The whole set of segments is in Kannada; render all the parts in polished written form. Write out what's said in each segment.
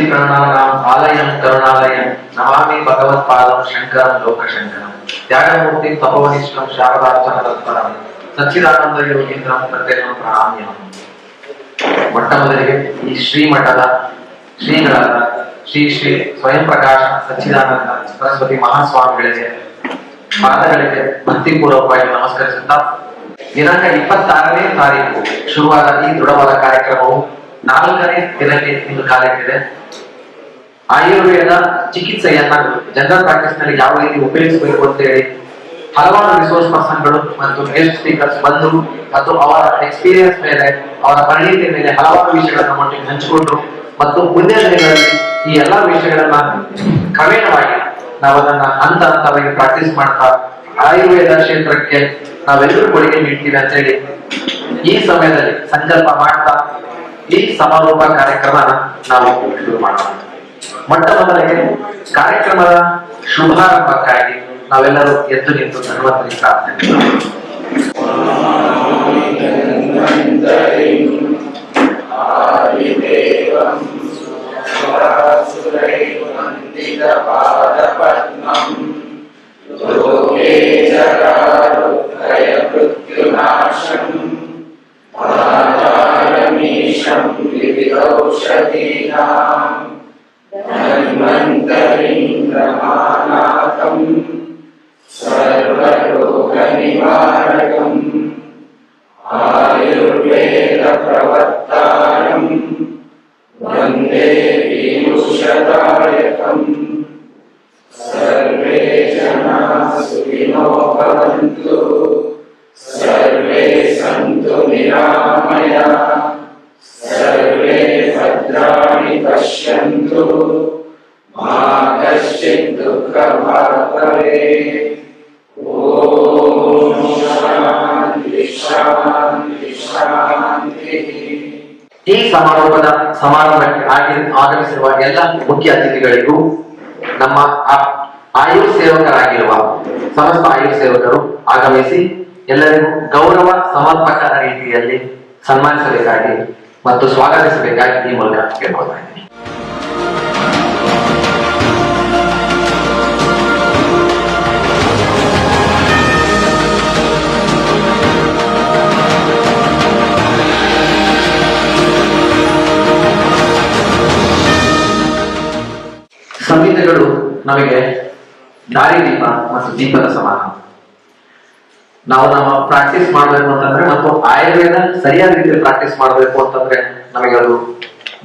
प्रणनानाम् आलयं करुणालयं नमामि भगवत्पादं शंकरं लोकशंकरं त्यागमूर्तिं तपोनिष्ठं शारदार्चन तत्परं सच्चिदानंद योगींद्रं ಪ್ರತ್ಯೇಕಂ ಪ್ರಣಾಮ್ಯಹಂ. ಮೊಟ್ಟ ಮೊದಲಿಗೆ ಈ ಶ್ರೀಮಠದ ಶ್ರೀಗಳಾದ ಶ್ರೀ ಶ್ರೀ ಸ್ವಯಂ ಪ್ರಕಾಶ ಸಚ್ಚಿದಾನಂದ ಸರಸ್ವತಿ ಮಹಾಸ್ವಾಮಿಗಳಿಗೆ ಪಾದಗಳಿಗೆ ಭಕ್ತಿಪೂರ್ವಕವಾಗಿ ನಮಸ್ಕರಿಸುತ್ತಾ, ದಿನಾಂಕ 26ನೇ ತಾರೀಕು ಶುರುವಾದ ಈ ದೃಢವಾದ ಕಾರ್ಯಕ್ರಮವು 4ನೇ ದಿನಕ್ಕೆ ಇಂದು ಕಾಲಿಟ್ಟಿದೆ. ಆಯುರ್ವೇದ ಚಿಕಿತ್ಸೆಯನ್ನ ಜನರಲ್ ಪ್ರಾಕ್ಟೀಸ್ ನಲ್ಲಿ ಯಾವ ರೀತಿ ಉಪಯೋಗಿಸಬೇಕು ಅಂತ ಹೇಳಿ ಹಲವಾರು ರಿಸೋರ್ಸ್ ಪರ್ಸನ್ಗಳು ಮತ್ತು ಗೆಸ್ಟ್ ಸ್ಪೀಕರ್ಸ್ ಬಂದು ಮತ್ತು ಅವರ ಎಕ್ಸ್ಪೀರಿಯನ್ಸ್ ಮೇಲೆ, ಅವರ ಪರಿಣಿತಿಯ ಮೇಲೆ ಹಲವಾರು ವಿಷಯಗಳನ್ನ ನಮ್ಮೊಟ್ಟಿಗೆ ಹಂಚಿಕೊಂಡ್ರು ಮತ್ತು ಮುಂದಿನ ದಿನಗಳಲ್ಲಿ ಈ ಎಲ್ಲಾ ವಿಷಯಗಳನ್ನ ಕ್ರಮೇಣವಾಗಿ ನಾವು ಅದನ್ನ ಹಂತ ಹಂತವಾಗಿ ಪ್ರಾಕ್ಟೀಸ್ ಮಾಡ್ತಾ ಆಯುರ್ವೇದ ಕ್ಷೇತ್ರಕ್ಕೆ ನಾವೆಲ್ಲರೂ ಕೊಡುಗೆ ನೀಡ್ತೀವಿ ಅಂತ ಹೇಳಿ ಈ ಸಮಯದಲ್ಲಿ ಸಂಕಲ್ಪ ಮಾಡ್ತಾ ಈ ಸಮಾರೋಪ ಕಾರ್ಯಕ್ರಮನ ನಾವು ಶುರು ಮಾಡೋಣ. ಮೊಟ್ಟ ಮೊದಲಿಗೆ ಕಾರ್ಯಕ್ರಮದ ಶುಭಾರಂಭಕ್ಕಾಗಿ ನಾವೆಲ್ಲರೂ ಎದ್ದು ನಿಂತು ಧನ್ವಂತರಿ ಪ್ರಾರ್ಥನೆ. सर्वरोगनिवारकं आयुर्वेद प्रवर्तकं वन्दे पीयूषदायकं. सर्वे जनाः सुखिनो भवन्तु, सर्वे सन्तु निरामयाः, सर्वे भद्राणि पश्यन्तु, मा कश्चित् दुःखभाग् भवेत्. ಓಂ ಶಾಂತಿ ಶಾಂತಿ ಶಾಂತಿ. ಈ ಸಮಾರಂಭಕ್ಕೆ ಆಗಮಿಸಿರುವ ಎಲ್ಲ ಮುಖ್ಯ ಅತಿಥಿಗಳಿಗೂ, ನಮ್ಮ ಆಯುರ್ ಸೇವಕರಾಗಿರುವ ಸಮಸ್ತ ಆಯುರ್ ಸೇವಕರು ಆಗಮಿಸಿ ಎಲ್ಲರಿಗೂ ಗೌರವ ಸಮರ್ಪಕ ರೀತಿಯಲ್ಲಿ ಸನ್ಮಾನಿಸಬೇಕಾಗಿ ಮತ್ತು ಸ್ವಾಗತಿಸಬೇಕಾಗಿ ಈ ಮೂಲಕ ಕೇಳ್ಕೊಳ್ತಾ ಇದ್ದೀನಿ. ಸಂಹಿತೆಗಳು ನಮಗೆ ದಾರಿದೀಪ ಮತ್ತು ದೀಪದ ಸಮಾನ. ನಾವು ನಮ್ಮ ಪ್ರಾಕ್ಟೀಸ್ ಮಾಡಬೇಕು ಅಂತಂದ್ರೆ ಮತ್ತು ಆಯುರ್ವೇದ ಸರಿಯಾದ ರೀತಿಯಲ್ಲಿ ಪ್ರಾಕ್ಟೀಸ್ ಮಾಡಬೇಕು ಅಂತಂದ್ರೆ ನಮಗೆ ಅದು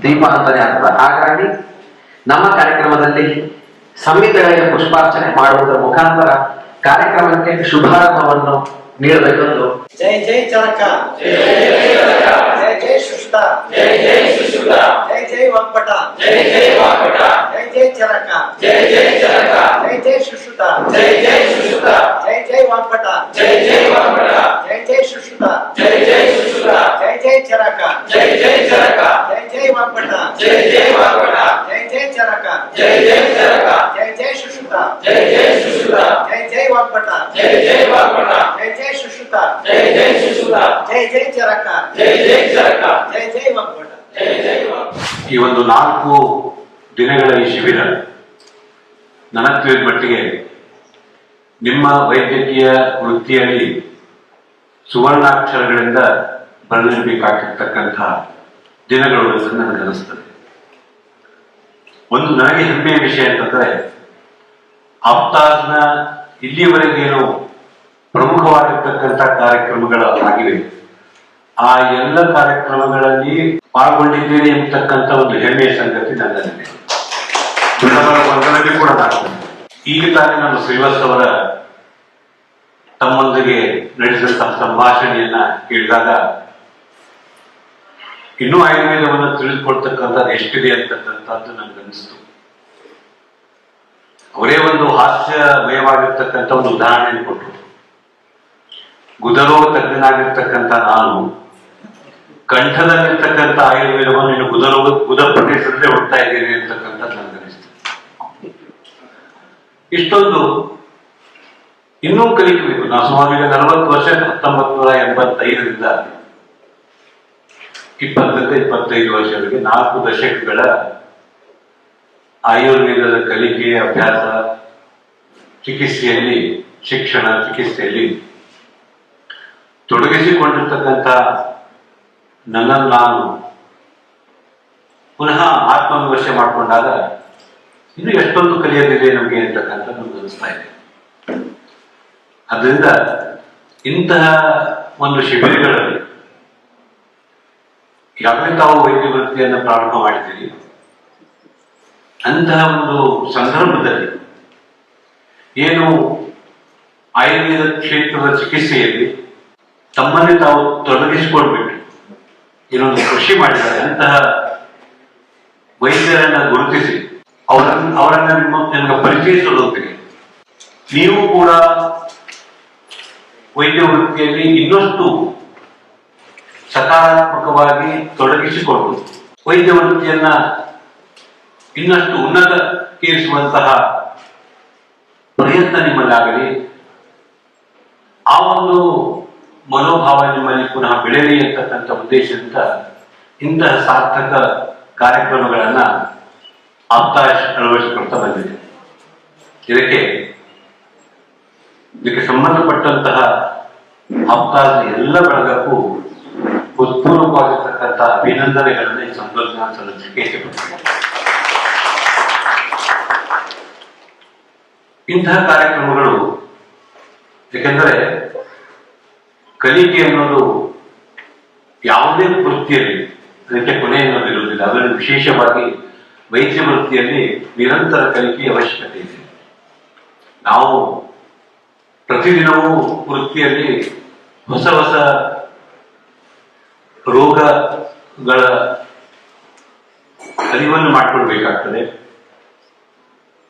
ದೀಪ ಅಂತಾನೆ ಅರ್ಥ. ಹಾಗಾಗಿ ನಮ್ಮ ಕಾರ್ಯಕ್ರಮದಲ್ಲಿ ಸಂಹಿತೆಗಳಿಗೆ ಪುಷ್ಪಾರ್ಚನೆ ಮಾಡುವುದರ ಮುಖಾಂತರ ಕಾರ್ಯಕ್ರಮಕ್ಕೆ ಶುಭಾರಂಭವನ್ನು ನೀಡಬೇಕೆಂದು ಜೈ ಜೈ ಚರಕ, ಜೈ ಜೈ ಸುಷ್ಟ, ಜೈ ಜೈ ವಾಗ್ಭಟ, ಜೈ ಜೈ ಚರಕ, ಜೈ ಜೈ ಸುಶ್ರುತ, ಜೈ ಜೈ ವಾಗ್ಭಟ, ಜೈ ಜೈ ಸುಶ್ರುತ, ಜೈ ಜೈ ಚರಕ, ಜೈ ಜೈ ವಾಗ್ಭಟ, ಜೈ ಜೈ ಚರಕ, ಜೈ ಜೈ ಸುಶ್ರುತ, ಜೈ ಜೈ ವಾಗ್ಭಟ, ಜೈ ಜೈ ಸುಶ್ರುತ, ಜೈ ಜೈ ಚರಕ, ಜೈ ಜೈ ವಾಗ್ಭಟ. ಈ ಒಂದು 4 ದಿನಗಳ ಈ ಶಿಬಿರ ನನಗೆ ತಿಳಿದ ಮಟ್ಟಿಗೆ ನಿಮ್ಮ ವೈದ್ಯಕೀಯ ವೃತ್ತಿಯಲ್ಲಿ ಸುವರ್ಣಾಕ್ಷರಗಳಿಂದ ಬರಲಿರಬೇಕಾಗಿರ್ತಕ್ಕಂತಹ ದಿನಗಳು ಅಂತ ನನಗನ್ನಿಸ್ತದೆ. ಒಂದು ನನಗೆ ಹೆಮ್ಮೆಯ ವಿಷಯ ಅಂತಂದ್ರೆ, ಆಫ್ತಾರ್ನ ಇಲ್ಲಿಯವರೆಗೇನು ಪ್ರಮುಖವಾಗಿರ್ತಕ್ಕಂಥ ಕಾರ್ಯಕ್ರಮಗಳು ಆಗಿವೆ, ಆ ಎಲ್ಲ ಕಾರ್ಯಕ್ರಮಗಳಲ್ಲಿ ಪಾಲ್ಗೊಂಡಿದ್ದೇನೆ ಎಂಬತಕ್ಕಂಥ ಒಂದು ಹೆಮ್ಮೆಯ ಸಂಗತಿ ನನ್ನಲ್ಲಿದೆ. ಕೂಡ ನಾನು ಈಗ ತಾನೇ ನಾನು ಶ್ರೀವತ್ಸವರ ತಮ್ಮೊಂದಿಗೆ ನಡೆಸಿದಂತಹ ಸಂಭಾಷಣೆಯನ್ನ ಕೇಳಿದಾಗ ಇನ್ನೂ ಆಯುರ್ವೇದವನ್ನು ತಿಳಿದುಕೊಳ್ತಕ್ಕಂಥದ್ದು ಎಷ್ಟಿದೆ ಅಂತಕ್ಕಂಥದ್ದು ನನಗನ್ನಿಸ್ತು. ಅವರೇ ಒಂದು ಹಾಸ್ಯಮಯವಾಗಿರ್ತಕ್ಕಂಥ ಒಂದು ಉದಾಹರಣೆಯನ್ನು ಕೊಟ್ಟರು. ಗುದರೋಗ ತಜ್ಞನಾಗಿರ್ತಕ್ಕಂಥ ನಾನು ಕಂಠದಲ್ಲಿರ್ತಕ್ಕಂಥ ಆಯುರ್ವೇದವನ್ನು ಇನ್ನು ಗುದಪಟ್ಟಿಸದೆ ಹುಡ್ತಾ ಇದ್ದೇನೆ ಅಂತಕ್ಕಂಥದ್ದು ನನಗನ್ನಿಸ್ತು. ಇಷ್ಟೊಂದು ಇನ್ನೂ ಕಲಿಕಬೇಕು. ನಾವು ಸುಮಾರು 40 ವರ್ಷ 1985ರಿಂದ 20-25 ವರ್ಷಗಳಿಗೆ 4 ದಶಕಗಳ ಆಯುರ್ವೇದದ ಕಲಿಕೆ, ಅಭ್ಯಾಸ, ಚಿಕಿತ್ಸೆಯಲ್ಲಿ, ಶಿಕ್ಷಣ, ಚಿಕಿತ್ಸೆಯಲ್ಲಿ ತೊಡಗಿಸಿಕೊಂಡಿರ್ತಕ್ಕಂಥ ನನ್ನನ್ನು ನಾನು ಪುನಃ ಆತ್ಮವಿಮರ್ಶೆ ಮಾಡಿಕೊಂಡಾಗ ಇನ್ನು ಎಷ್ಟೊಂದು ಕಲಿಯೋದಿದೆ ನಮಗೆ ಅಂತಕ್ಕಂಥ ನಮ್ಗೆ ಅನಿಸ್ತಾ ಇದೆ. ಅದರಿಂದ ಇಂತಹ ಒಂದು ಶಿಬಿರಗಳಲ್ಲಿ ಯಾವಾಗ ತಾವು ವೈದ್ಯ ವೃತ್ತಿಯನ್ನು ಪ್ರಾರಂಭ ಮಾಡಿದ್ದೀರಿ, ಅಂತಹ ಒಂದು ಸಂದರ್ಭದಲ್ಲಿ ಏನು ಆಯುರ್ವೇದ ಕ್ಷೇತ್ರದ ಚಿಕಿತ್ಸೆಯಲ್ಲಿ ತಮ್ಮನ್ನೇ ತಾವು ತೊಡಗಿಸಿಕೊಳ್ಬಿಟ್ಟು ಏನೊಂದು ಕೃಷಿ ಮಾಡಿದ್ದಾರೆ, ಅಂತಹ ವೈದ್ಯರನ್ನ ಗುರುತಿಸಿ ಅವರನ್ನ ನಿಮಗೆ ಪರಿಚಯಿಸೋದೊಂದಿಗೆ ನೀವು ಕೂಡ ವೈದ್ಯ ವೃತ್ತಿಯಲ್ಲಿ ಇನ್ನಷ್ಟು ಸಕಾರಾತ್ಮಕವಾಗಿ ತೊಡಗಿಸಿಕೊಂಡು ವೈದ್ಯ ವೃತ್ತಿಯನ್ನ ಇನ್ನಷ್ಟು ಉನ್ನತಕ್ಕೇರಿಸುವಂತಹ ಪ್ರಯತ್ನ ನಿಮ್ಮಲ್ಲಾಗಲಿ, ಆ ಒಂದು ಮನೋಭಾವ ನಿಮ್ಮಲ್ಲಿ ಪುನಃ ಬೆಳೆಯಲಿ ಅಂತಕ್ಕಂಥ ಉದ್ದೇಶದಿಂದ ಇಂತಹ ಸಾರ್ಥಕ ಕಾರ್ಯಕ್ರಮಗಳನ್ನ ಆಪ್ತಾಶ್ ಅಳವಡಿಸಿಕೊಳ್ತಾ ಬಂದಿದೆ. ಇದಕ್ಕೆ ಸಂಬಂಧಪಟ್ಟಂತಹ ಆಪ್ತಾಶ್ ಎಲ್ಲ ಬಳಗಕ್ಕೂ ಹೃತ್ಪೂರ್ವಕವಾಗಿರ್ತಕ್ಕಂಥ ಅಭಿನಂದನೆಗಳನ್ನು ಈ ಸಂದರ್ಭ ಸಲ್ಲಿಸಲಿಕ್ಕೆ ಇಷ್ಟಪಡ್ತೀನಿ. ಇಂತಹ ಕಾರ್ಯಕ್ರಮಗಳು, ಏಕೆಂದರೆ ಕಲಿಕೆ ಅನ್ನೋದು ಯಾವುದೇ ವೃತ್ತಿಯಲ್ಲಿ ಅದಕ್ಕೆ ಕೊನೆ ಅನ್ನೋದು ಇರುವುದಿಲ್ಲ. ಅದರಲ್ಲಿ ವಿಶೇಷವಾಗಿ ವೈದ್ಯ ವೃತ್ತಿಯಲ್ಲಿ ನಿರಂತರ ಕಲಿಕೆಯ ಅವಶ್ಯಕತೆ ಇದೆ. ನಾವು ಪ್ರತಿದಿನವೂ ವೃತ್ತಿಯಲ್ಲಿ ಹೊಸ ಹೊಸ ರೋಗಗಳ ಅರಿವನ್ನು ಮಾಡಿಕೊಳ್ಬೇಕಾಗ್ತದೆ.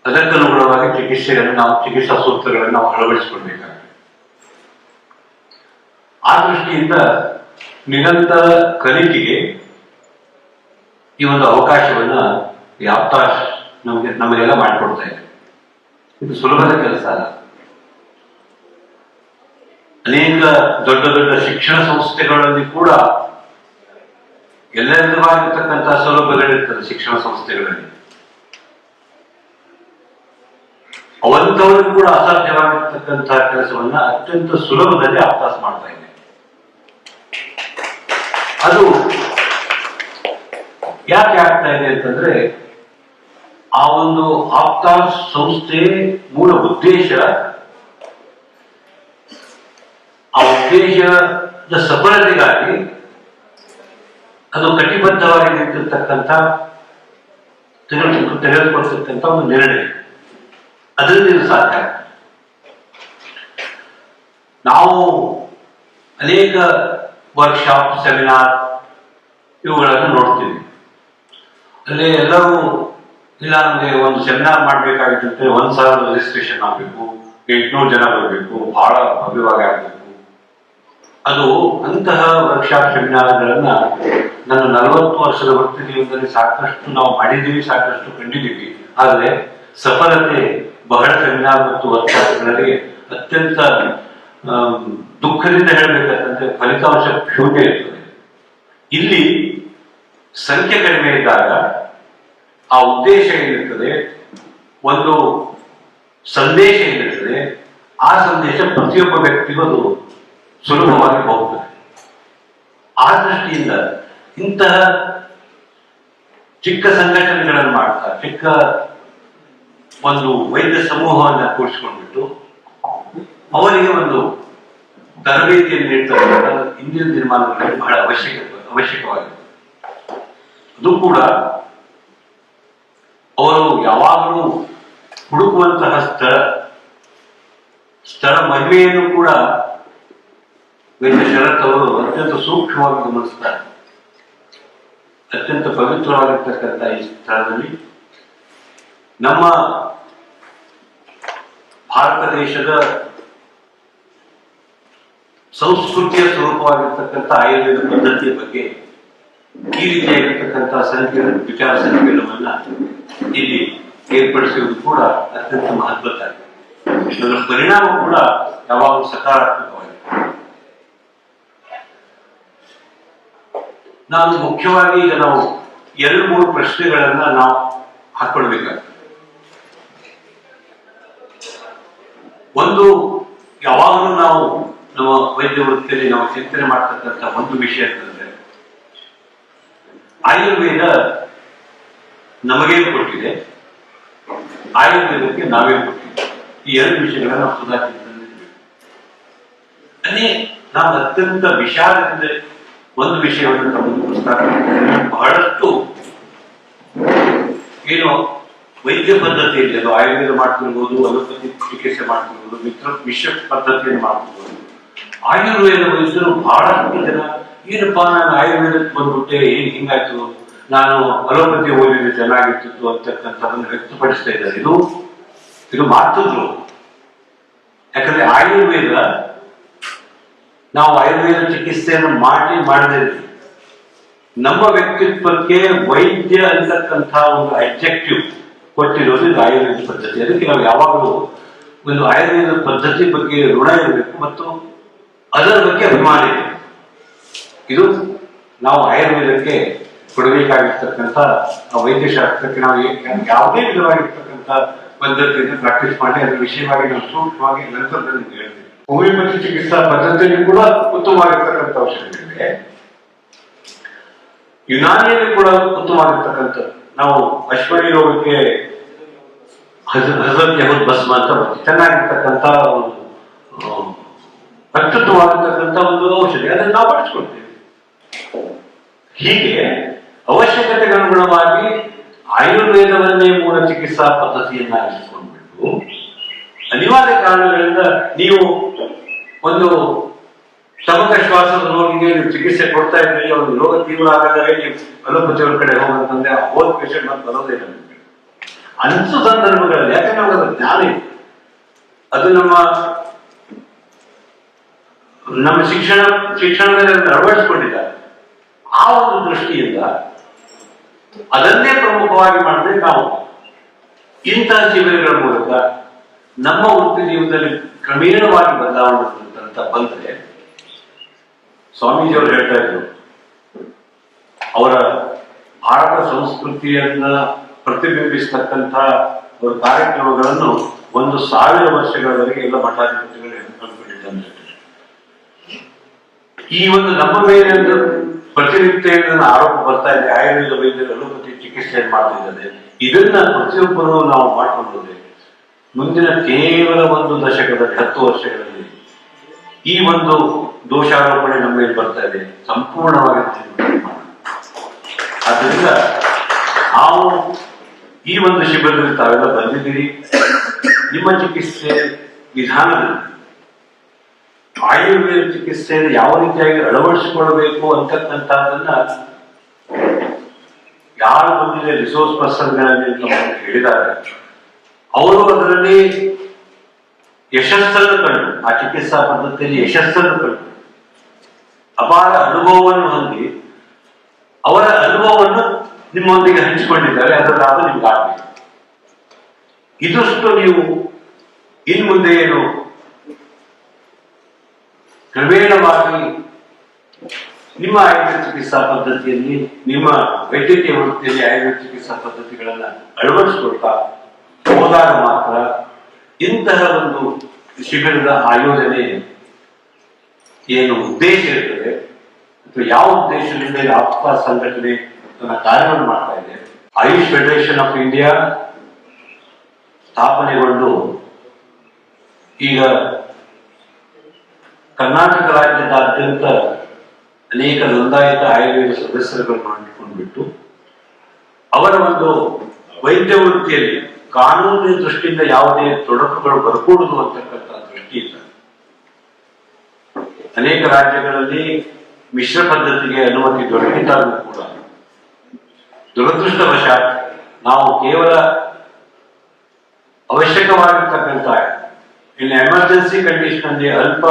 ಅದಕ್ಕನುಗುಣವಾಗಿ ಚಿಕಿತ್ಸಾ ಸೂತ್ರಗಳನ್ನು ನಾವು ಅಳವಡಿಸಿಕೊಳ್ಬೇಕಾಗ್ತದೆ. ಆ ದೃಷ್ಟಿಯಿಂದ ನಿರಂತರ ಕಲಿಕೆಗೆ ಈ ಒಂದು ಅವಕಾಶವನ್ನ ಈ ಆಪ್ತಾಶ್ ನಮಗೆಲ್ಲ ಮಾಡಿಕೊಡ್ತಾ ಇದೆ. ಇದು ಸುಲಭದ ಕೆಲಸ ಅಲ್ಲ. ಅನೇಕ ದೊಡ್ಡ ದೊಡ್ಡ ಶಿಕ್ಷಣ ಸಂಸ್ಥೆಗಳಲ್ಲಿ ಕೂಡ ಎಲ್ಲ ವಿಧವಾಗಿರ್ತಕ್ಕಂತಹ ಸೌಲಭ್ಯಗಳಿರ್ತದೆ. ಶಿಕ್ಷಣ ಸಂಸ್ಥೆಗಳಲ್ಲಿ ಅವಂತವರಿಗೂ ಕೂಡ ಅಸಾಧ್ಯವಾಗಿರ್ತಕ್ಕಂತಹ ಕೆಲಸವನ್ನ ಅತ್ಯಂತ ಸುಲಭದಲ್ಲಿ ಆಪ್ತಾಸ್ ಮಾಡ್ತಾ ಇದೆ. ಅದು ಯಾಕೆ ಆಗ್ತಾ ಇದೆ ಅಂತಂದ್ರೆ, ಆ ಒಂದು ಆಪ್ತಾಸ್ ಸಂಸ್ಥೆ ಮೂಲ ಉದ್ದೇಶ, ಆ ಉದ್ದೇಶದ ಸಫಲತೆಗಾಗಿ ಅದು ಕಟಿಬದ್ಧವಾಗಿ ನಿಂತಿರ್ತಕ್ಕಂಥ ತೆಗೆದುಕೊಳ್ತಿರ್ತಕ್ಕಂಥ ಒಂದು ನಿರ್ಣಯ. ಅದರಿಂದ ಇದು ಸಾಧ್ಯ. ನಾವು ಅನೇಕ ವರ್ಕ್ಶಾಪ್, ಸೆಮಿನಾರ್ ಇವುಗಳನ್ನು ನೋಡ್ತೀವಿ. ಅಲ್ಲಿ ಎಲ್ಲರೂ ಇಲ್ಲ, ನಮಗೆ ಒಂದು ಸೆಮಿನಾರ್ ಮಾಡ್ಬೇಕಾಗಿತ್ತಂತೆ 1,000 ರಿಜಿಸ್ಟ್ರೇಷನ್ ಆಗಬೇಕು, 800 ಜನ ಬರಬೇಕು, ಬಹಳ ಭವ್ಯವಾಗಿ ಆಗಬೇಕು. ಅದು ಅಂತಹ ವರ್ಕ್ಶಾಪ್, ಸೆಮಿನಾರ್ಗಳನ್ನ ನನ್ನ 40 ವರ್ಷದ ವೃತ್ತಿ ಜೀವನದಲ್ಲಿ ಸಾಕಷ್ಟು ನಾವು ಮಾಡಿದ್ದೀವಿ, ಸಾಕಷ್ಟು ಕಂಡಿದ್ದೀವಿ. ಆದರೆ ಸಫಲತೆ ಬಹಳ ಸೆಮಿನಾರ್ ಮತ್ತು ವರ್ಕ್ಶಾಪ್ಗಳಲ್ಲಿ ಅತ್ಯಂತ ದುಃಖದಿಂದ ಹೇಳಬೇಕಂತಂದ್ರೆ ಫಲಿತಾಂಶ ಶೂನ್ಯ ಇರ್ತದೆ. ಇಲ್ಲಿ ಸಂಖ್ಯೆ ಕಡಿಮೆ ಇದ್ದಾಗ ಆ ಉದ್ದೇಶ ಏನಿರ್ತದೆ, ಒಂದು ಸಂದೇಶ ಏನಿರ್ತದೆ, ಆ ಸಂದೇಶ ಪ್ರತಿಯೊಬ್ಬ ವ್ಯಕ್ತಿಗೂ ಅದು ಸುಲಭವಾಗಿ ಹೋಗ್ತದೆ. ಆ ದೃಷ್ಟಿಯಿಂದ ಇಂತಹ ಚಿಕ್ಕ ಸಂಘಟನೆಗಳನ್ನು ಮಾಡ್ತಾ, ಚಿಕ್ಕ ಒಂದು ವೈದ್ಯ ಸಮೂಹವನ್ನು ಕೂಡಿಸಿಕೊಂಡ್ಬಿಟ್ಟು ಅವರಿಗೆ ಒಂದು ತರಬೇತಿಯನ್ನು ನೀಡ್ತಕ್ಕಂಥ ಇಂದಿನ ದಿನಮಾನಗಳಲ್ಲಿ ಬಹಳ ಅವಶ್ಯಕವಾಗಿದೆ. ಅದು ಕೂಡ ಅವರು ಯಾವಾಗಲೂ ಹುಡುಕುವಂತಹ ಸ್ಥಳ ಮಹಿಮೆಯನ್ನು ಕೂಡ ವೈದ್ಯ ಶರತ್ ಅವರು ಅತ್ಯಂತ ಸೂಕ್ಷ್ಮವಾಗಿ ಗಮನಿಸ್ತಾರೆ. ಅತ್ಯಂತ ಪವಿತ್ರವಾಗಿರ್ತಕ್ಕಂಥ ಈ ಸ್ಥಳದಲ್ಲಿ ನಮ್ಮ ಭಾರತ ದೇಶದ ಸಂಸ್ಕೃತಿಯ ಸ್ವರೂಪವಾಗಿರ್ತಕ್ಕಂಥ ಆಯುರ್ವೇದ ಪದ್ಧತಿಯ ಬಗ್ಗೆ ಈ ರೀತಿಯಾಗಿರ್ತಕ್ಕಂಥ ವಿಚಾರ ಸಂಕಿರಣವನ್ನ ಇಲ್ಲಿ ಏರ್ಪಡಿಸುವುದು ಕೂಡ ಅತ್ಯಂತ ಮಹತ್ವದ. ಇದರ ಪರಿಣಾಮ ಕೂಡ ಯಾವಾಗಲೂ ಸಕಾರಾತ್ಮಕವಾಗಿದೆ. ನಾನು ಮುಖ್ಯವಾಗಿ ಈಗ ನಾವು 2-3 ಪ್ರಶ್ನೆಗಳನ್ನ ನಾವು ಹಾಕೊಳ್ಬೇಕಾಗ್ತದೆ. ಒಂದು ಯಾವಾಗಲೂ ನಾವು ನಮ್ಮ ವೈದ್ಯ ವೃತ್ತಿಯಲ್ಲಿ ನಾವು ಚಿಂತನೆ ಮಾಡ್ತಕ್ಕಂಥ ಒಂದು ವಿಷಯ ಅಂತಂದ್ರೆ, ಆಯುರ್ವೇದ ನಮಗೇನು ಕೊಟ್ಟಿದೆ, ಆಯುರ್ವೇದಕ್ಕೆ ನಾವೇನು ಕೊಟ್ಟಿದೆ, ಈ ಎರಡು ವಿಷಯಗಳನ್ನ ನಾವು ಸದಾ ಚಿಂತನೆ ನಾವು ಅತ್ಯಂತ ವಿಷಾದದಿಂದ ಒಂದು ವಿಷಯವನ್ನು ತಮ್ಮ ಪ್ರಸ್ತಾಪ ಬಹಳಷ್ಟು ಏನು ವೈದ್ಯ ಪದ್ಧತಿಯಲ್ಲಿ ಅದು ಆಯುರ್ವೇದ ಮಾಡ್ತಿರ್ಬೋದು, ಅಲೋಪತಿ ಚಿಕಿತ್ಸೆ ಮಾಡ್ತಿರ್ಬೋದು, ಮಿಶ್ರ ಪದ್ಧತಿಯನ್ನು ಮಾಡ್ತಿರ್ಬೋದು. ಆಯುರ್ವೇದ ವೈದ್ಯರು ಬಹಳಷ್ಟು ಜನ ಏನಪ್ಪಾ ನಾನು ಆಯುರ್ವೇದಕ್ಕೆ ಬಂದ್ಬಿಟ್ಟೆ, ಹಿಂಗಾಯ್ತು, ನಾನು ಅಲೋಪತಿ ಓದಿದ್ರೆ ಚೆನ್ನಾಗಿರ್ತಿತ್ತು ಅಂತಕ್ಕಂಥದ್ದನ್ನು ವ್ಯಕ್ತಪಡಿಸ್ತಾ ಇದ್ದಾರೆ. ಇದು ಮಾಡ್ತಿದ್ರು. ಯಾಕಂದ್ರೆ ಆಯುರ್ವೇದ, ನಾವು ಆಯುರ್ವೇದ ಚಿಕಿತ್ಸೆಯನ್ನು ಮಾಡದೇ ನಮ್ಮ ವ್ಯಕ್ತಿತ್ವಕ್ಕೆ ವೈದ್ಯ ಅಂತಕ್ಕಂಥ ಒಂದು ಅಬ್ಜೆಕ್ಟಿವ್ ಕೊಟ್ಟಿರೋದು ಇದು ಆಯುರ್ವೇದ ಪದ್ಧತಿ. ಅದಕ್ಕೆ ನಾವು ಯಾವಾಗಲೂ ಒಂದು ಆಯುರ್ವೇದ ಪದ್ಧತಿ ಬಗ್ಗೆ ಋಣ ಇರಬೇಕು ಮತ್ತು ಅದರ ಬಗ್ಗೆ ಅಭಿಮಾನ ಇದೆ. ಇದು ನಾವು ಆಯುರ್ವೇದಕ್ಕೆ ಕೊಡಬೇಕಾಗಿರ್ತಕ್ಕಂಥ ವೈದ್ಯಶಾಸ್ತ್ರಕ್ಕೆ ನಾವು ಯಾವುದೇ ವಿಧವಾಗಿರ್ತಕ್ಕಂಥ ಪದ್ಧತಿಯನ್ನು ಪ್ರಾಕ್ಟೀಸ್ ಮಾಡಿ ಅದರ ವಿಷಯವಾಗಿ ನಾವು ಸೂಕ್ಷ್ಮವಾಗಿ ನಂತರದಲ್ಲಿ ಹೇಳ್ತೀವಿ. ಹೋಮಿಯೋಪತಿ ಚಿಕಿತ್ಸಾ ಪದ್ಧತಿಯಲ್ಲಿ ಕೂಡ ಉತ್ತಮವಾಗಿರ್ತಕ್ಕಂಥ ಔಷಧಿಗಳಿವೆ, ಯುನಾನಿಯಲ್ಲಿ ಕೂಡ ಉತ್ತಮವಾಗಿರ್ತಕ್ಕಂಥ. ನಾವು ಅಶ್ವನಿ ರೋಗಕ್ಕೆ ಹಜರತ್ ಯಹುದ್ ಭಸ್ಮ ಅಂತ ಚೆನ್ನಾಗಿರ್ತಕ್ಕಂಥ ಅತ್ಯುತ್ತಮವಾಗಿರ್ತಕ್ಕಂಥ ಒಂದು ಔಷಧಿ, ಅದನ್ನು ನಾವು ಬಳಸ್ಕೊಳ್ತೇವೆ. ಹೀಗೆ ಅವಶ್ಯಕತೆಗೆ ಅನುಗುಣವಾಗಿ ಆಯುರ್ವೇದವನ್ನೇ ಮೂಲ ಚಿಕಿತ್ಸಾ ಪದ್ಧತಿಯನ್ನಾಗಿಸಿಕೊಂಡ್ಬಿಟ್ಟು ಅನಿವಾರ್ಯ ಕಾರಣಗಳಿಂದ ನೀವು ಒಂದು ಸಮಕ ಶ್ವಾಸದ ರೋಗಿಗೆ ನೀವು ಚಿಕಿತ್ಸೆ ಕೊಡ್ತಾ ಇದ್ರಿ, ಅವ್ರ ರೋಗ ತೀವ್ರ ಆಗಾದರೆ ನೀವು ಅಲೋಪತಿಯವ್ರ ಕಡೆ ಹೋಗಂತಂದ್ರೆ ಆ ಹೋದ ಪೇಷಂಟ್ ಮತ್ತೆ ಬರೋದೇ ಇಲ್ಲ. ಅಂಥ ಸಂದರ್ಭಗಳಲ್ಲಿ ಯಾಕಂದ್ರೆ ನಮಗೆ ಜ್ಞಾನ ಇದೆ, ಅದು ನಮ್ಮ ಶಿಕ್ಷಣದಲ್ಲಿ ಅಳವಡಿಸಿಕೊಂಡಿದ್ದಾರೆ. ಆ ಒಂದು ದೃಷ್ಟಿಯಿಂದ ಅದನ್ನೇ ಪ್ರಮುಖವಾಗಿ ಮಾಡಿದ್ರೆ ನಾವು ಇಂತಹ ಶಿಬಿರಗಳ ಮೂಲಕ ನಮ್ಮ ವೃತ್ತಿ ಜೀವನದಲ್ಲಿ ಕ್ರಮೇಣವಾಗಿ ಬದಲಾವಣೆ ಅಂತ ಬಂದ್ರೆ, ಸ್ವಾಮೀಜಿಯವರು ಹೇಳ್ತಾ ಇದ್ರು, ಅವರ ಭಾರತ ಸಂಸ್ಕೃತಿಯನ್ನ ಪ್ರತಿಬಿಂಬಿಸ್ತಕ್ಕಂಥ ಅವರ ಕಾರ್ಯಕ್ರಮಗಳನ್ನು 1000 ವರ್ಷಗಳವರೆಗೆ ಎಲ್ಲ ಮಠಾಧಿಪತಿಗಳು ಕಂಡುಕೊಂಡಿದ್ದಾರೆ. ಈ ಒಂದು ನಮ್ಮ ಮೇಲೆ ಪ್ರತಿನಿತ್ಯ ಆರೋಪ ಬರ್ತಾ ಇದೆ, ಆಯುರ್ವೇದ ವೈದ್ಯರು ಅಲೋಪತಿ ಚಿಕಿತ್ಸೆಯನ್ನು ಮಾಡ್ತಿದ್ದಾರೆ. ಇದನ್ನ ಪ್ರತಿಯೊಬ್ಬರು ನಾವು ಮಾಡಿಕೊಂಡ್ರೆ ಮುಂದಿನ ಕೇವಲ 1 ದಶಕದಲ್ಲಿ 10 ವರ್ಷಗಳಲ್ಲಿ ಈ ಒಂದು ದೋಷಾರೋಪಣೆ ನಮ್ಮ ಮೇಲೆ ಬರ್ತಾ ಇದೆ, ಸಂಪೂರ್ಣವಾಗಿ. ಆದ್ದರಿಂದ ನಾವು ಈ ಒಂದು ಶಿಬಿರದಲ್ಲಿ ತಾವೆಲ್ಲ ಬಂದಿದ್ದೀರಿ. ನಿಮ್ಮ ಚಿಕಿತ್ಸೆ ವಿಧಾನದಲ್ಲಿ ಆಯುರ್ವೇದ ಚಿಕಿತ್ಸೆಯನ್ನು ಯಾವ ರೀತಿಯಾಗಿ ಅಳವಡಿಸಿಕೊಳ್ಳಬೇಕು ಅಂತಕ್ಕಂಥದ್ದನ್ನ ಯಾರು ಬಂದಿದೆ ರಿಸೋರ್ಸ್ ಪರ್ಸನ್ಗಳಲ್ಲಿ ಹೇಳಿದ್ದಾರೆ, ಅವರು ಅದರಲ್ಲಿ ಯಶಸ್ಸನ್ನು ಕಂಡು, ಆ ಚಿಕಿತ್ಸಾ ಪದ್ಧತಿಯಲ್ಲಿ ಯಶಸ್ಸನ್ನು ಕಂಡು ಅಪಾರ ಅನುಭವವನ್ನು ಹೊಂದಿ ಅವರ ಅನುಭವವನ್ನು ನಿಮ್ಮೊಂದಿಗೆ ಹಂಚಿಕೊಂಡಿದ್ದಾರೆ. ಅದರ ಲಾಭ ನಿಮ್ಗೆ ಆಗಬೇಕು. ಇದಷ್ಟು ನೀವು ಇನ್ ಮುಂದೆ ಏನು ಕ್ರಮೇಣವಾಗಿ ನಿಮ್ಮ ಆಯುರ್ವೇದ ಚಿಕಿತ್ಸಾ ಪದ್ಧತಿಯಲ್ಲಿ, ನಿಮ್ಮ ವೈದ್ಯಕೀಯ ವೃತ್ತಿಯಲ್ಲಿ ಆಯುರ್ವೇದ ಚಿಕಿತ್ಸಾ ಪದ್ಧತಿಗಳನ್ನ ಅಳವಡಿಸಿಕೊಳ್ತಾ ಹೋದಾಗ ಮಾತ್ರ ಇಂತಹ ಒಂದು ಶಿಬಿರದ ಆಯೋಜನೆ ಏನು ಉದ್ದೇಶ ಇರ್ತದೆ ಅಥವಾ ಯಾವ ಉದ್ದೇಶದಿಂದ ಆಪ್ತ ಸಂಘಟನೆ ತನ್ನ ಕಾರ್ಯವನ್ನು ಮಾಡ್ತಾ ಇದೆ. ಆಯುಷ್ ಫೆಡರೇಷನ್ ಆಫ್ ಇಂಡಿಯಾ ಸ್ಥಾಪನೆಗೊಂಡು ಈಗ ಕರ್ನಾಟಕ ರಾಜ್ಯದಾದ್ಯಂತ ಅನೇಕ ನೋಂದಾಯಿತ ಆಯುರ್ವೇದ ಸದಸ್ಯರುಗಳನ್ನು ಮಾಡಿಕೊಂಡ್ಬಿಟ್ಟು ಅವರ ಒಂದು ವೈದ್ಯ ವೃತ್ತಿಯಲ್ಲಿ ಕಾನೂನಿನ ದೃಷ್ಟಿಯಿಂದ ಯಾವುದೇ ತೊಡಕುಗಳು ಬರಕೂಡದು ಅಂತಕ್ಕಂಥ ದೃಷ್ಟಿಯಿಂದ ಅನೇಕ ರಾಜ್ಯಗಳಲ್ಲಿ ಮಿಶ್ರ ಪದ್ಧತಿಗೆ ಅನುಮತಿ ದೊರಕಿದ್ದಾಗೂ ಕೂಡ ದುರದೃಷ್ಟವಶಾತ್ ನಾವು ಕೇವಲ ಅವಶ್ಯಕವಾಗಿರ್ತಕ್ಕಂಥ ಇನ್ನು ಎಮರ್ಜೆನ್ಸಿ ಕಂಡೀಷನ್ ಅಲ್ಲಿ ಅಲ್ಪ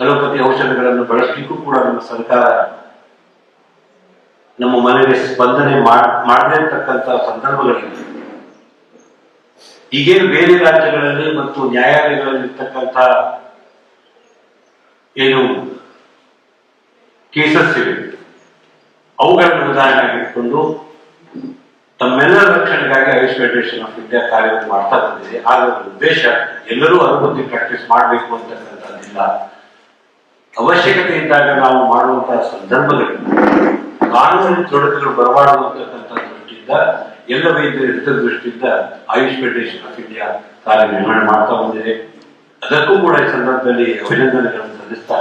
ಅಲೋಪತಿ ಔಷಧಗಳನ್ನು ಬಳಸಲಿಕ್ಕೂ ಕೂಡ ನಮ್ಮ ಸರ್ಕಾರ ನಮ್ಮ ಮನೆಗೆ ಸ್ಪಂದನೆ ಮಾಡದೇ ಇರ್ತಕ್ಕಂಥ ಸಂದರ್ಭಗಳಲ್ಲಿ ಈಗೇನು ಬೇರೆ ರಾಜ್ಯಗಳಲ್ಲಿ ಮತ್ತು ನ್ಯಾಯಾಲಯಗಳಲ್ಲಿ ಇರ್ತಕ್ಕಂಥ ಏನು ಕೇಸಸ್ ಇವೆ ಅವುಗಳನ್ನು ಉದಾಹರಣೆಯಾಗಿ ಇಟ್ಕೊಂಡು ತಮ್ಮೆಲ್ಲರ ರಕ್ಷಣೆಗಾಗಿ ಆಯುಷ್ ಫೆಡರೇಷನ್ ಆಫ್ ಇಂಡಿಯಾ ಕಾರ್ಯವನ್ನು ಮಾಡ್ತಾ ಬಂದಿದೆ. ಆಗ ಉದ್ದೇಶ ಎಲ್ಲರೂ ಅನುಭೂತಿ ಪ್ರಾಕ್ಟೀಸ್ ಮಾಡಬೇಕು ಅಂತಕ್ಕಂಥದ್ದಿಲ್ಲ. ಅವಶ್ಯಕತೆ ಇದ್ದಾಗ ನಾವು ಮಾಡುವಂತಹ ಸಂದರ್ಭಗಳಲ್ಲಿ ಕಾನೂನಿನ ತೊಡಕುಗಳು ಬರಬಾರದು ಅಂತಕ್ಕಂಥ ದೃಷ್ಟಿಯಿಂದ ಎಲ್ಲ ವೈದ್ಯರ ಹಿತದ ದೃಷ್ಟಿಯಿಂದ ಆಯುಷ್ ಫೆಡರೇಷನ್ ಆಫ್ ಇಂಡಿಯಾ ಕಾರ್ಯನಿರ್ವಹಣೆ ಮಾಡ್ತಾ ಬಂದಿದೆ. ಅದಕ್ಕೂ ಕೂಡ ಈ ಸಂದರ್ಭದಲ್ಲಿ ಅಭಿನಂದನೆಗಳನ್ನು ಸಲ್ಲಿಸ್ತಾ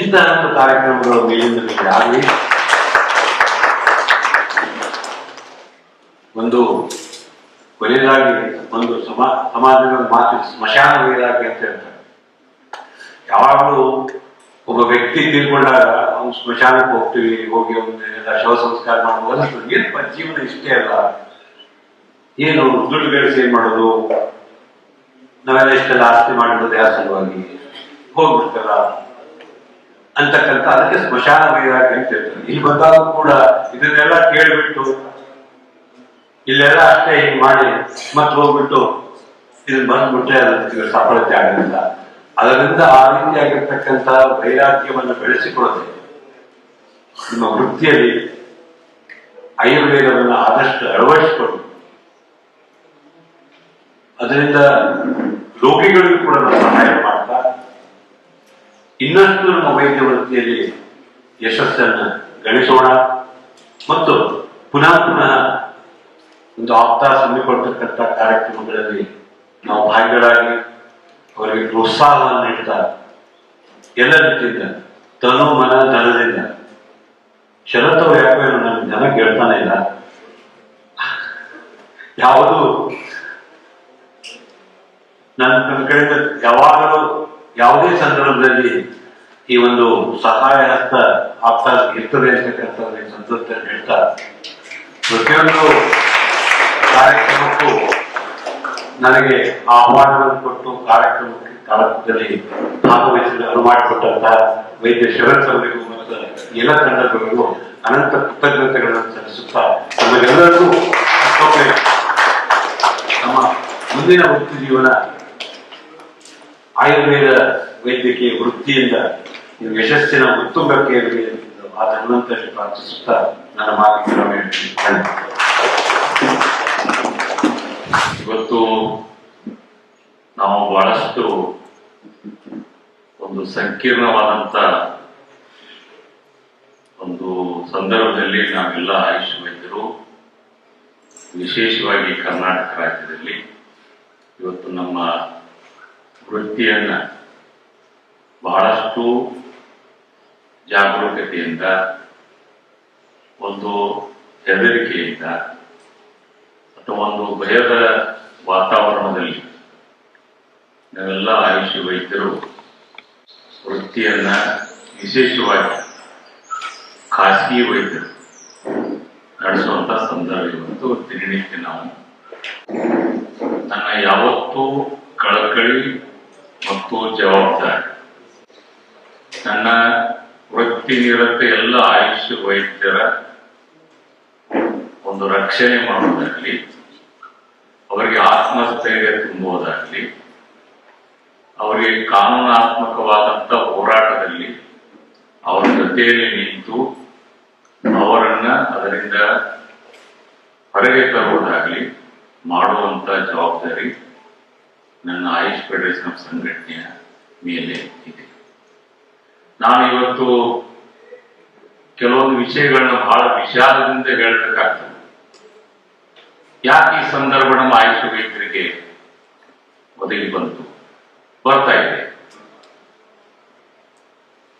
ಇಂತಹ ಒಂದು ಕಾರ್ಯಕ್ರಮಗಳು ಮೇಲಿಂದ ಮೇಲೆ ಆಗಲಿ. ಒಂದು ಕೊನೆಯದಾಗಿ ಒಂದು ಸಮಾಜದ ಮಾತು ಸ್ಮಶಾನ ವೈರಾಗ್ಯ ಅಂತ ಹೇಳ್ತಾರೆ. ಯಾವಾಗಲೂ ಒಬ್ಬ ವ್ಯಕ್ತಿ ತೀರ್ಕೊಂಡಾಗ ಅವ್ನು ಸ್ಮಶಾನಕ್ಕೆ ಹೋಗ್ತೀವಿ, ಹೋಗಿ ಅವನ್ನೆಲ್ಲ ಶವ ಸಂಸ್ಕಾರ ಮಾಡುವುದು. ಏನಪ್ಪ ಜೀವನ ಇಷ್ಟೇ ಅಲ್ಲ, ಏನು ದುಡ್ಡು ಗಳಿಸಿ ಏನ್ ಮಾಡೋದು, ನಾವೆಲ್ಲ ಇಷ್ಟೆಲ್ಲ ಆಸ್ತಿ ಮಾಡಿರೋದು ಯಾರ ಸಲುವಾಗಿ, ಹೋಗ್ಬಿಡ್ತಲ್ಲ ಅಂತಕ್ಕಂಥ ಅದಕ್ಕೆ ಸ್ಮಶಾನ ವೈರಾಗ್ಯ ಅಂತ ಹೇಳ್ತಾರೆ. ಇಲ್ಲಿ ಬಂದಾಗ ಕೂಡ ಇದನ್ನೆಲ್ಲ ಕೇಳ್ಬಿಟ್ಟು ಇಲ್ಲೆಲ್ಲ ಅಷ್ಟೇ ಹಿಂಗ್ ಮಾಡಿ ಮತ್ತೆ ಹೋಗ್ಬಿಟ್ಟು ಇದನ್ನ ಬಂದ್ಬಿಟ್ರೆ ಅದಕ್ಕೆ ಸಫಲತೆ ಆಗಲಿಲ್ಲ. ಅದರಿಂದ ಆ ರೀತಿಯಾಗಿರ್ತಕ್ಕಂಥ ವೈರಾಗ್ಯವನ್ನು ಬೆಳೆಸಿಕೊಳ್ಳದೆ ನಿಮ್ಮ ವೃತ್ತಿಯಲ್ಲಿ ಆಯುರ್ವೇದವನ್ನು ಆದಷ್ಟು ಅಳವಡಿಸಿಕೊಂಡು ಅದರಿಂದ ರೋಗಿಗಳಿಗೂ ಕೂಡ ನಾವು ಸಹಾಯ ಮಾಡ್ತಾ ಇನ್ನಷ್ಟು ನಮ್ಮ ವೈದ್ಯ ವೃತ್ತಿಯಲ್ಲಿ ಯಶಸ್ಸನ್ನು ಗಳಿಸೋಣ ಮತ್ತು ಪುನಃ ಒಂದು ಆಪ್ತ ಸಮೀಪಟ್ಟಕ್ಕಂಥ ಕಾರ್ಯಕ್ರಮಗಳಲ್ಲಿ ನಾವು ಭಾಗಿಗಳಾಗಿ ಅವರಿಗೆ ಪ್ರೋತ್ಸಾಹವನ್ನು ನೀಡ್ತಾ ಎಲ್ಲ ರೀತಿಯಿಂದ ತನು ಮನ ಧನದಿಂದ ಶರತ್ತವ್ರು ಯಾಕೋ ನನ್ನ ಜನ ಕೇಳ್ತಾನೆ ಇಲ್ಲ, ಯಾವುದು ನನ್ನ ಕಡೆಯಿಂದ ಯಾವಾಗಲೂ ಯಾವುದೇ ಸಂದರ್ಭದಲ್ಲಿ ಈ ಒಂದು ಸಹಾಯ ಹಸ್ತ ಆಗ್ತಾ ಇರ್ತದೆ ಅಂತಕ್ಕಂಥ ಸಂತೋಷದಲ್ಲಿ ಹೇಳ್ತಾ ಪ್ರತಿಯೊಂದು ಕಾರ್ಯಕ್ರಮಕ್ಕೂ ನನಗೆ ಆಹ್ವಾನವನ್ನು ಕೊಟ್ಟು ಕಾರ್ಯಕ್ರಮದಲ್ಲಿ ಭಾಗವಹಿಸಲು ಅನುವು ಮಾಡಿಕೊಟ್ಟಂತಹ ವೈದ್ಯ ಶರತ್ ಅವರಿಗೂ ಮತ್ತು ಎಲ್ಲ ತಂಡಗಳಿಗೂ ಅನಂತ ಕೃತಜ್ಞತೆಗಳನ್ನು ಸಲ್ಲಿಸುತ್ತಾ ನಮಗೆಲ್ಲರಿಗೂ ನಮ್ಮ ಮುಂದಿನ ವೃತ್ತಿ ಜೀವನ ಆಯುರ್ವೇದ ವೈದ್ಯಕೀಯ ವೃತ್ತಿಯಿಂದ ನೀವು ಯಶಸ್ಸಿನ ಉತ್ತುಂಗಕ್ಕೆ ಆ ಹನುಮಂತರಲ್ಲಿ ಪ್ರಾರ್ಥಿಸುತ್ತಾ ನನ್ನ ಮಾತಿಗೆ ಇವತ್ತು ನಾವು ಬಹಳಷ್ಟು ಒಂದು ಸಂಕೀರ್ಣವಾದಂತ ಒಂದು ಸಂದರ್ಭದಲ್ಲಿ ನಾವೆಲ್ಲ ಆಯುಷ್ ವೈದ್ಯರು ವಿಶೇಷವಾಗಿ ಕರ್ನಾಟಕ ರಾಜ್ಯದಲ್ಲಿ ಇವತ್ತು ನಮ್ಮ ವೃತ್ತಿಯನ್ನ ಬಹಳಷ್ಟು ಜಾಗರೂಕತೆಯಿಂದ ಒಂದು ಹೆದರಿಕೆಯಿಂದ ಅಥವಾ ಒಂದು ಭಯದ ವಾತಾವರಣದಲ್ಲಿ ನಾವೆಲ್ಲ ಆಯುಷ್ ವೈದ್ಯರು ವೃತ್ತಿಯನ್ನ ವಿಶೇಷವಾಗಿ ಖಾಸಗಿ ವೈದ್ಯರು ನಡೆಸುವಂತ ಸಂದರ್ಭ ಇವತ್ತು ದಿನನಿತ್ಯ ನಾವು ನನ್ನ ಯಾವತ್ತೂ ಕಳಕಳಿ ಮತ್ತು ಜವಾಬ್ದಾರಿ ನನ್ನ ವೃತ್ತಿ ನಿರತ ಎಲ್ಲ ಆಯುಷ್ ವೈದ್ಯರ ಒಂದು ರಕ್ಷಣೆ ಮಾಡುವುದಾಗಲಿ, ಅವರಿಗೆ ಆತ್ಮಸ್ಥೈರ್ಯ ತುಂಬುವುದಾಗಲಿ, ಅವರಿಗೆ ಕಾನೂನಾತ್ಮಕವಾದಂತ ಹೋರಾಟದಲ್ಲಿ ಅವರ ಜೊತೆಯಲ್ಲಿ ನಿಂತು ಅವರನ್ನ ಅದರಿಂದ ಹೊರಗೆ ತರುವುದಾಗಲಿ ಮಾಡುವಂತ ಜವಾಬ್ದಾರಿ ನನ್ನ ಆಯುಷ್ ಫೆಡರೇಷನ್ ಆಫ್ ಸಂಘಟನೆಯ ಮೇಲೆ ಇದೆ. ನಾನು ಇವತ್ತು ಕೆಲವೊಂದು ವಿಷಯಗಳನ್ನ ಬಹಳ ವಿಷಾದದಿಂದ ಹೇಳಬೇಕಾಗ್ತದೆ. ಯಾಕೆ ಈ ಸಂದರ್ಭ ನಮ್ಮ ಆಯುಷ್ ವೈದ್ಯರಿಗೆ ಒದಗಿ ಬರ್ತಾ ಇದೆ.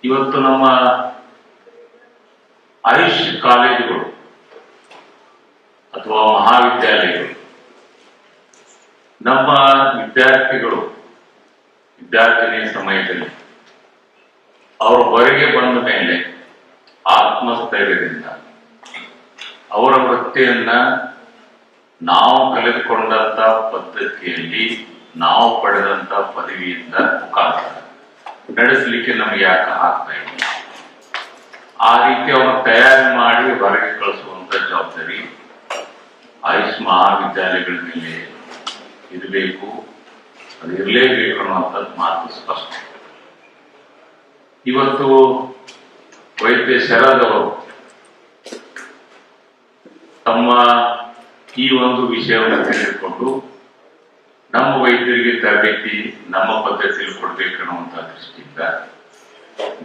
ಇವತ್ತು ನಮ್ಮ ಆಯುಷ್ ಕಾಲೇಜುಗಳು ಅಥವಾ ಮಹಾವಿದ್ಯಾಲಯಗಳು ನಮ್ಮ ವಿದ್ಯಾರ್ಥಿನಿ ಸಮಯದಲ್ಲಿ ಅವರು ಹೊರಗೆ ಬಂದ ಮೇಲೆ ಆತ್ಮಸ್ಥೈರ್ಯದಿಂದ ಅವರ ವೃತ್ತಿಯನ್ನ ನಾವು ಕಲಿತುಕೊಂಡಂತ ಪದ್ಧತಿಯಲ್ಲಿ ನಾವು ಪಡೆದಂತ ಪದವಿಯಿಂದ ಮುಖಾಂತರ ನಡೆಸಲಿಕ್ಕೆ ನಮಗೆ ಯಾಕೆ ಆಗ್ತಾ ಇಲ್ಲ. ಆ ರೀತಿ ಅವರು ತಯಾರಿ ಮಾಡಿ ಹೊರಗೆ ಕಳಿಸುವಂತ ಜವಾಬ್ದಾರಿ ಆಯುಷ್ ಮಹಾವಿದ್ಯಾಲಯಗಳ ಮೇಲೆ ಇರಬೇಕು, ಅದು ಇರಲೇಬೇಕು ಅನ್ನುವಂಥದ್ದು ಮಾತು ಸ್ಪಷ್ಟ. ಇವತ್ತು ವೈದ್ಯ ಶರದ್ ಅವರು ತಮ್ಮ ಈ ಒಂದು ವಿಷಯವನ್ನು ತಿಳಿದುಕೊಂಡು ನಮ್ಮ ವೈದ್ಯರಿಗೆ ತರಬೇತಿ ನಮ್ಮ ಪದ್ಧತಿಯಲ್ಲಿ ಕೊಡಬೇಕನ್ನುವಂತಹ ದೃಷ್ಟಿಯಿಂದ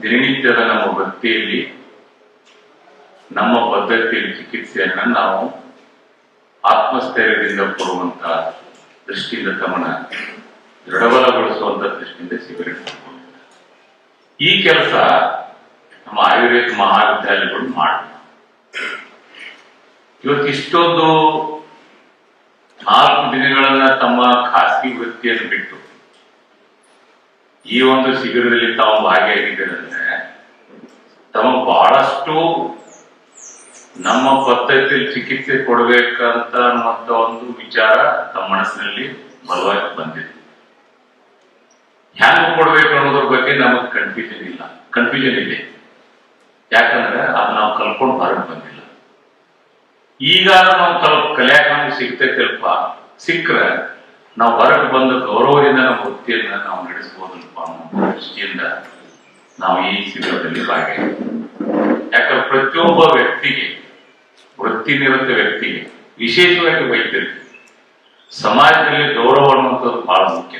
ದಿನನಿತ್ಯದ ನಮ್ಮ ವೃತ್ತಿಯಲ್ಲಿ ನಮ್ಮ ಪದ್ಧತಿಯಲ್ಲಿ ಚಿಕಿತ್ಸೆಯನ್ನ ನಾವು ಆತ್ಮಸ್ಥೈರ್ಯದಿಂದ ಕೊಡುವಂತಹ ದೃಷ್ಟಿಯಿಂದ ತಮ್ಮನ್ನ ದೃಢಬಲಗೊಳಿಸುವಂತ ದೃಷ್ಟಿಯಿಂದ ಶಿಬಿರ ಈ ಕೆಲಸ ನಮ್ಮ ಆಯುರ್ವೇದ ಮಹಾವಿದ್ಯಾಲಯಗಳು ಮಾಡಿ ಇವತ್ತು ಇಷ್ಟೊಂದು 4 ದಿನಗಳನ್ನ ತಮ್ಮ ಖಾಸಗಿ ವೃತ್ತಿಯನ್ನು ಬಿಟ್ಟು ಈ ಒಂದು ಶಿಬಿರದಲ್ಲಿ ತಾವು ಭಾಗಿಯಾಗಿದ್ದೀರಂದ್ರೆ ತಮಗೆ ಬಹಳಷ್ಟು ನಮ್ಮ ಪದ್ಧತಿಯಲ್ಲಿ ಚಿಕಿತ್ಸೆ ಕೊಡಬೇಕಂತ ಅನ್ನುವಂತ ಒಂದು ವಿಚಾರ ತಮ್ಮ ಮನಸ್ಸಿನಲ್ಲಿ ಬಲವಾಗಿ ಬಂದಿದೆ. ಹ್ಯಾಂಗ ಕೊಡ್ಬೇಕು ಅನ್ನೋದ್ರ ಬಗ್ಗೆ ನಮಗೆ ಕನ್ಫ್ಯೂಷನ್ ಇದೆ. ಯಾಕಂದ್ರೆ ಅದು ನಾವು ಕಲ್ಕೊಂಡು ಹೊರಗೆ ಬಂದಿಲ್ಲ. ಈಗ ನಾವು ಕಲಿಯಾಕ ನಮ್ಗೆ ಸಿಗ್ತೈತಲ್ಪ, ಸಿಕ್ಕರೆ ನಾವು ಹೊರಗೆ ಬಂದ ಗೌರವದಿಂದ ನಮ್ಮ ವೃತ್ತಿಯನ್ನ ನಾವು ನಡೆಸಬಹುದಲ್ಪ ಅನ್ನೋ ದೃಷ್ಟಿಯಿಂದ ನಾವು ಈ ಶಿಬಿರದಲ್ಲಿ ಭಾಗಿಯಾಗಿದ್ದೀವಿ. ಯಾಕಂದ್ರೆ ಪ್ರತಿಯೊಬ್ಬ ವ್ಯಕ್ತಿಗೆ, ವೃತ್ತಿ ನಿರತ ವ್ಯಕ್ತಿಗೆ, ವಿಶೇಷವಾಗಿ ವೈದ್ಯರಿಗೆ ಸಮಾಜದಲ್ಲಿ ಗೌರವ ಅನ್ನುವಂಥದ್ದು ಬಹಳ ಮುಖ್ಯ.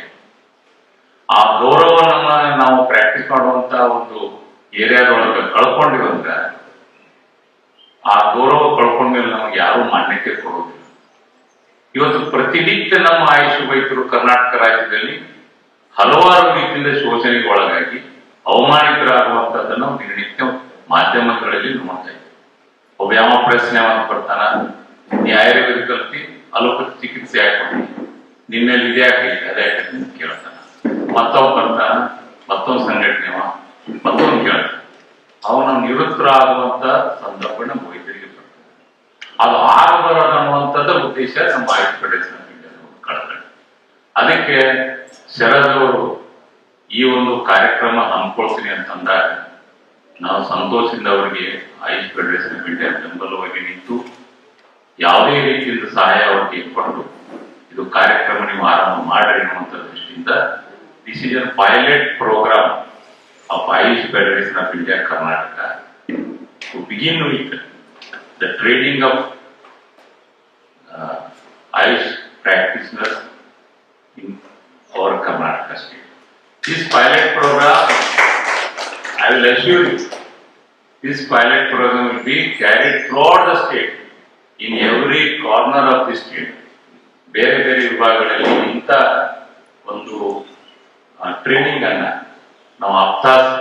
ಆ ಗೌರವವನ್ನ ನಾವು ಪ್ರಾಕ್ಟೀಸ್ ಮಾಡುವಂತ ಒಂದು ಏರಿಯಾದೊಳಗೆ ಕಳ್ಕೊಂಡಿವಂದ್ರೆ ಆ ಗೌರವ ಕಳ್ಕೊಂಡ್ಮೇಲೆ ನಮ್ಗೆ ಯಾರು ಮಾನ್ಯತೆ ಕೊಡೋದಿಲ್ಲ. ಇವತ್ತು ಪ್ರತಿನಿತ್ಯ ನಮ್ಮ ಆಯುಷ್ ವೈದ್ಯರು ಕರ್ನಾಟಕ ರಾಜ್ಯದಲ್ಲಿ ಹಲವಾರು ರೀತಿಯಿಂದ ಶೋಷಣೆಗೆ ಒಳಗಾಗಿ ಅವಮಾನಿತರಾಗುವಂತದ್ದನ್ನು ನಾವು ದಿನನಿತ್ಯ ಮಾಧ್ಯಮಗಳಲ್ಲಿ ನೋಡ್ತಾ ಇದ್ದೀವಿ. ಒಬ್ಬ ಯಾವ ಪ್ರಶ್ನೆ ಬರ್ತಾನ, ನೀ ಆಯುರ್ವೇದ ಕಲ್ತಿ ಅಲೋಪತಿ ಚಿಕಿತ್ಸೆ ಯಾಕೆ ನಿನ್ನಲ್ಲಿ ಇದೇ ಯಾಕೈತೆ ಅದೇ ಯಾಕೈತೆ ಅಂತ ಕೇಳ್ತಾನ. ಮತ್ತೊಬ್ಬ ಬರ್ತಾನ, ಮತ್ತೊಂದು ಸಂಘಟನೆ ಮತ್ತೊಂದು ಕೇಳ್ತಾನ. ಅವನ ನಿವೃತ್ತರಾಗುವಂತ ಸಂದರ್ಭ ನಮ್ಮ ವೈದ್ಯರಿಗೆ ಬರ್ತದೆ. ಅದು ಆಗಬಾರದು ಅನ್ನುವಂಥದ್ದು ಉದ್ದೇಶ ನಮ್ಮ ಆಯುಷ್ ಫೆಡರೇಷನ್ ಕಳಕಳಿ. ಅದಕ್ಕೆ ಶರದ್ ಅವರು ಈ ಒಂದು ಕಾರ್ಯಕ್ರಮ ಹಮ್ಮಿಕೊಳ್ತೀನಿ ಅಂತಂದಾಗ ನಾವು ಸಂತೋಷದಿಂದ ಅವರಿಗೆ ಆಯುಷ್ ಫೆಡರೇಷನ್ ಆಫ್ ಇಂಡಿಯಾ ಬೆಂಬಲವಾಗಿ ನಿಂತು ಯಾವುದೇ ರೀತಿಯಿಂದ ಸಹಾಯ ಅವರಿಗೆ ಕೊಟ್ಟು ಇದು ಕಾರ್ಯಕ್ರಮ ನೀವು ಆರಂಭ ಮಾಡ್ರಿ ಅನ್ನುವಂಥ ದೃಷ್ಟಿಯಿಂದ this is a pilot programme of Ayush Federation of India Karnataka to begin with the training of Ayush practitioners in our Karnataka state. This pilot program, I will assure you, this pilot program will be carried throughout the state, in every corner of the state. ಬೇರೆ ಬೇರೆ ವಿಭಾಗಗಳಲ್ಲಿ ಇಂಥ ಒಂದು ಟ್ರೈನಿಂಗ್ ಅನ್ನ ನಾವು ಆಪ್ತಾಸ್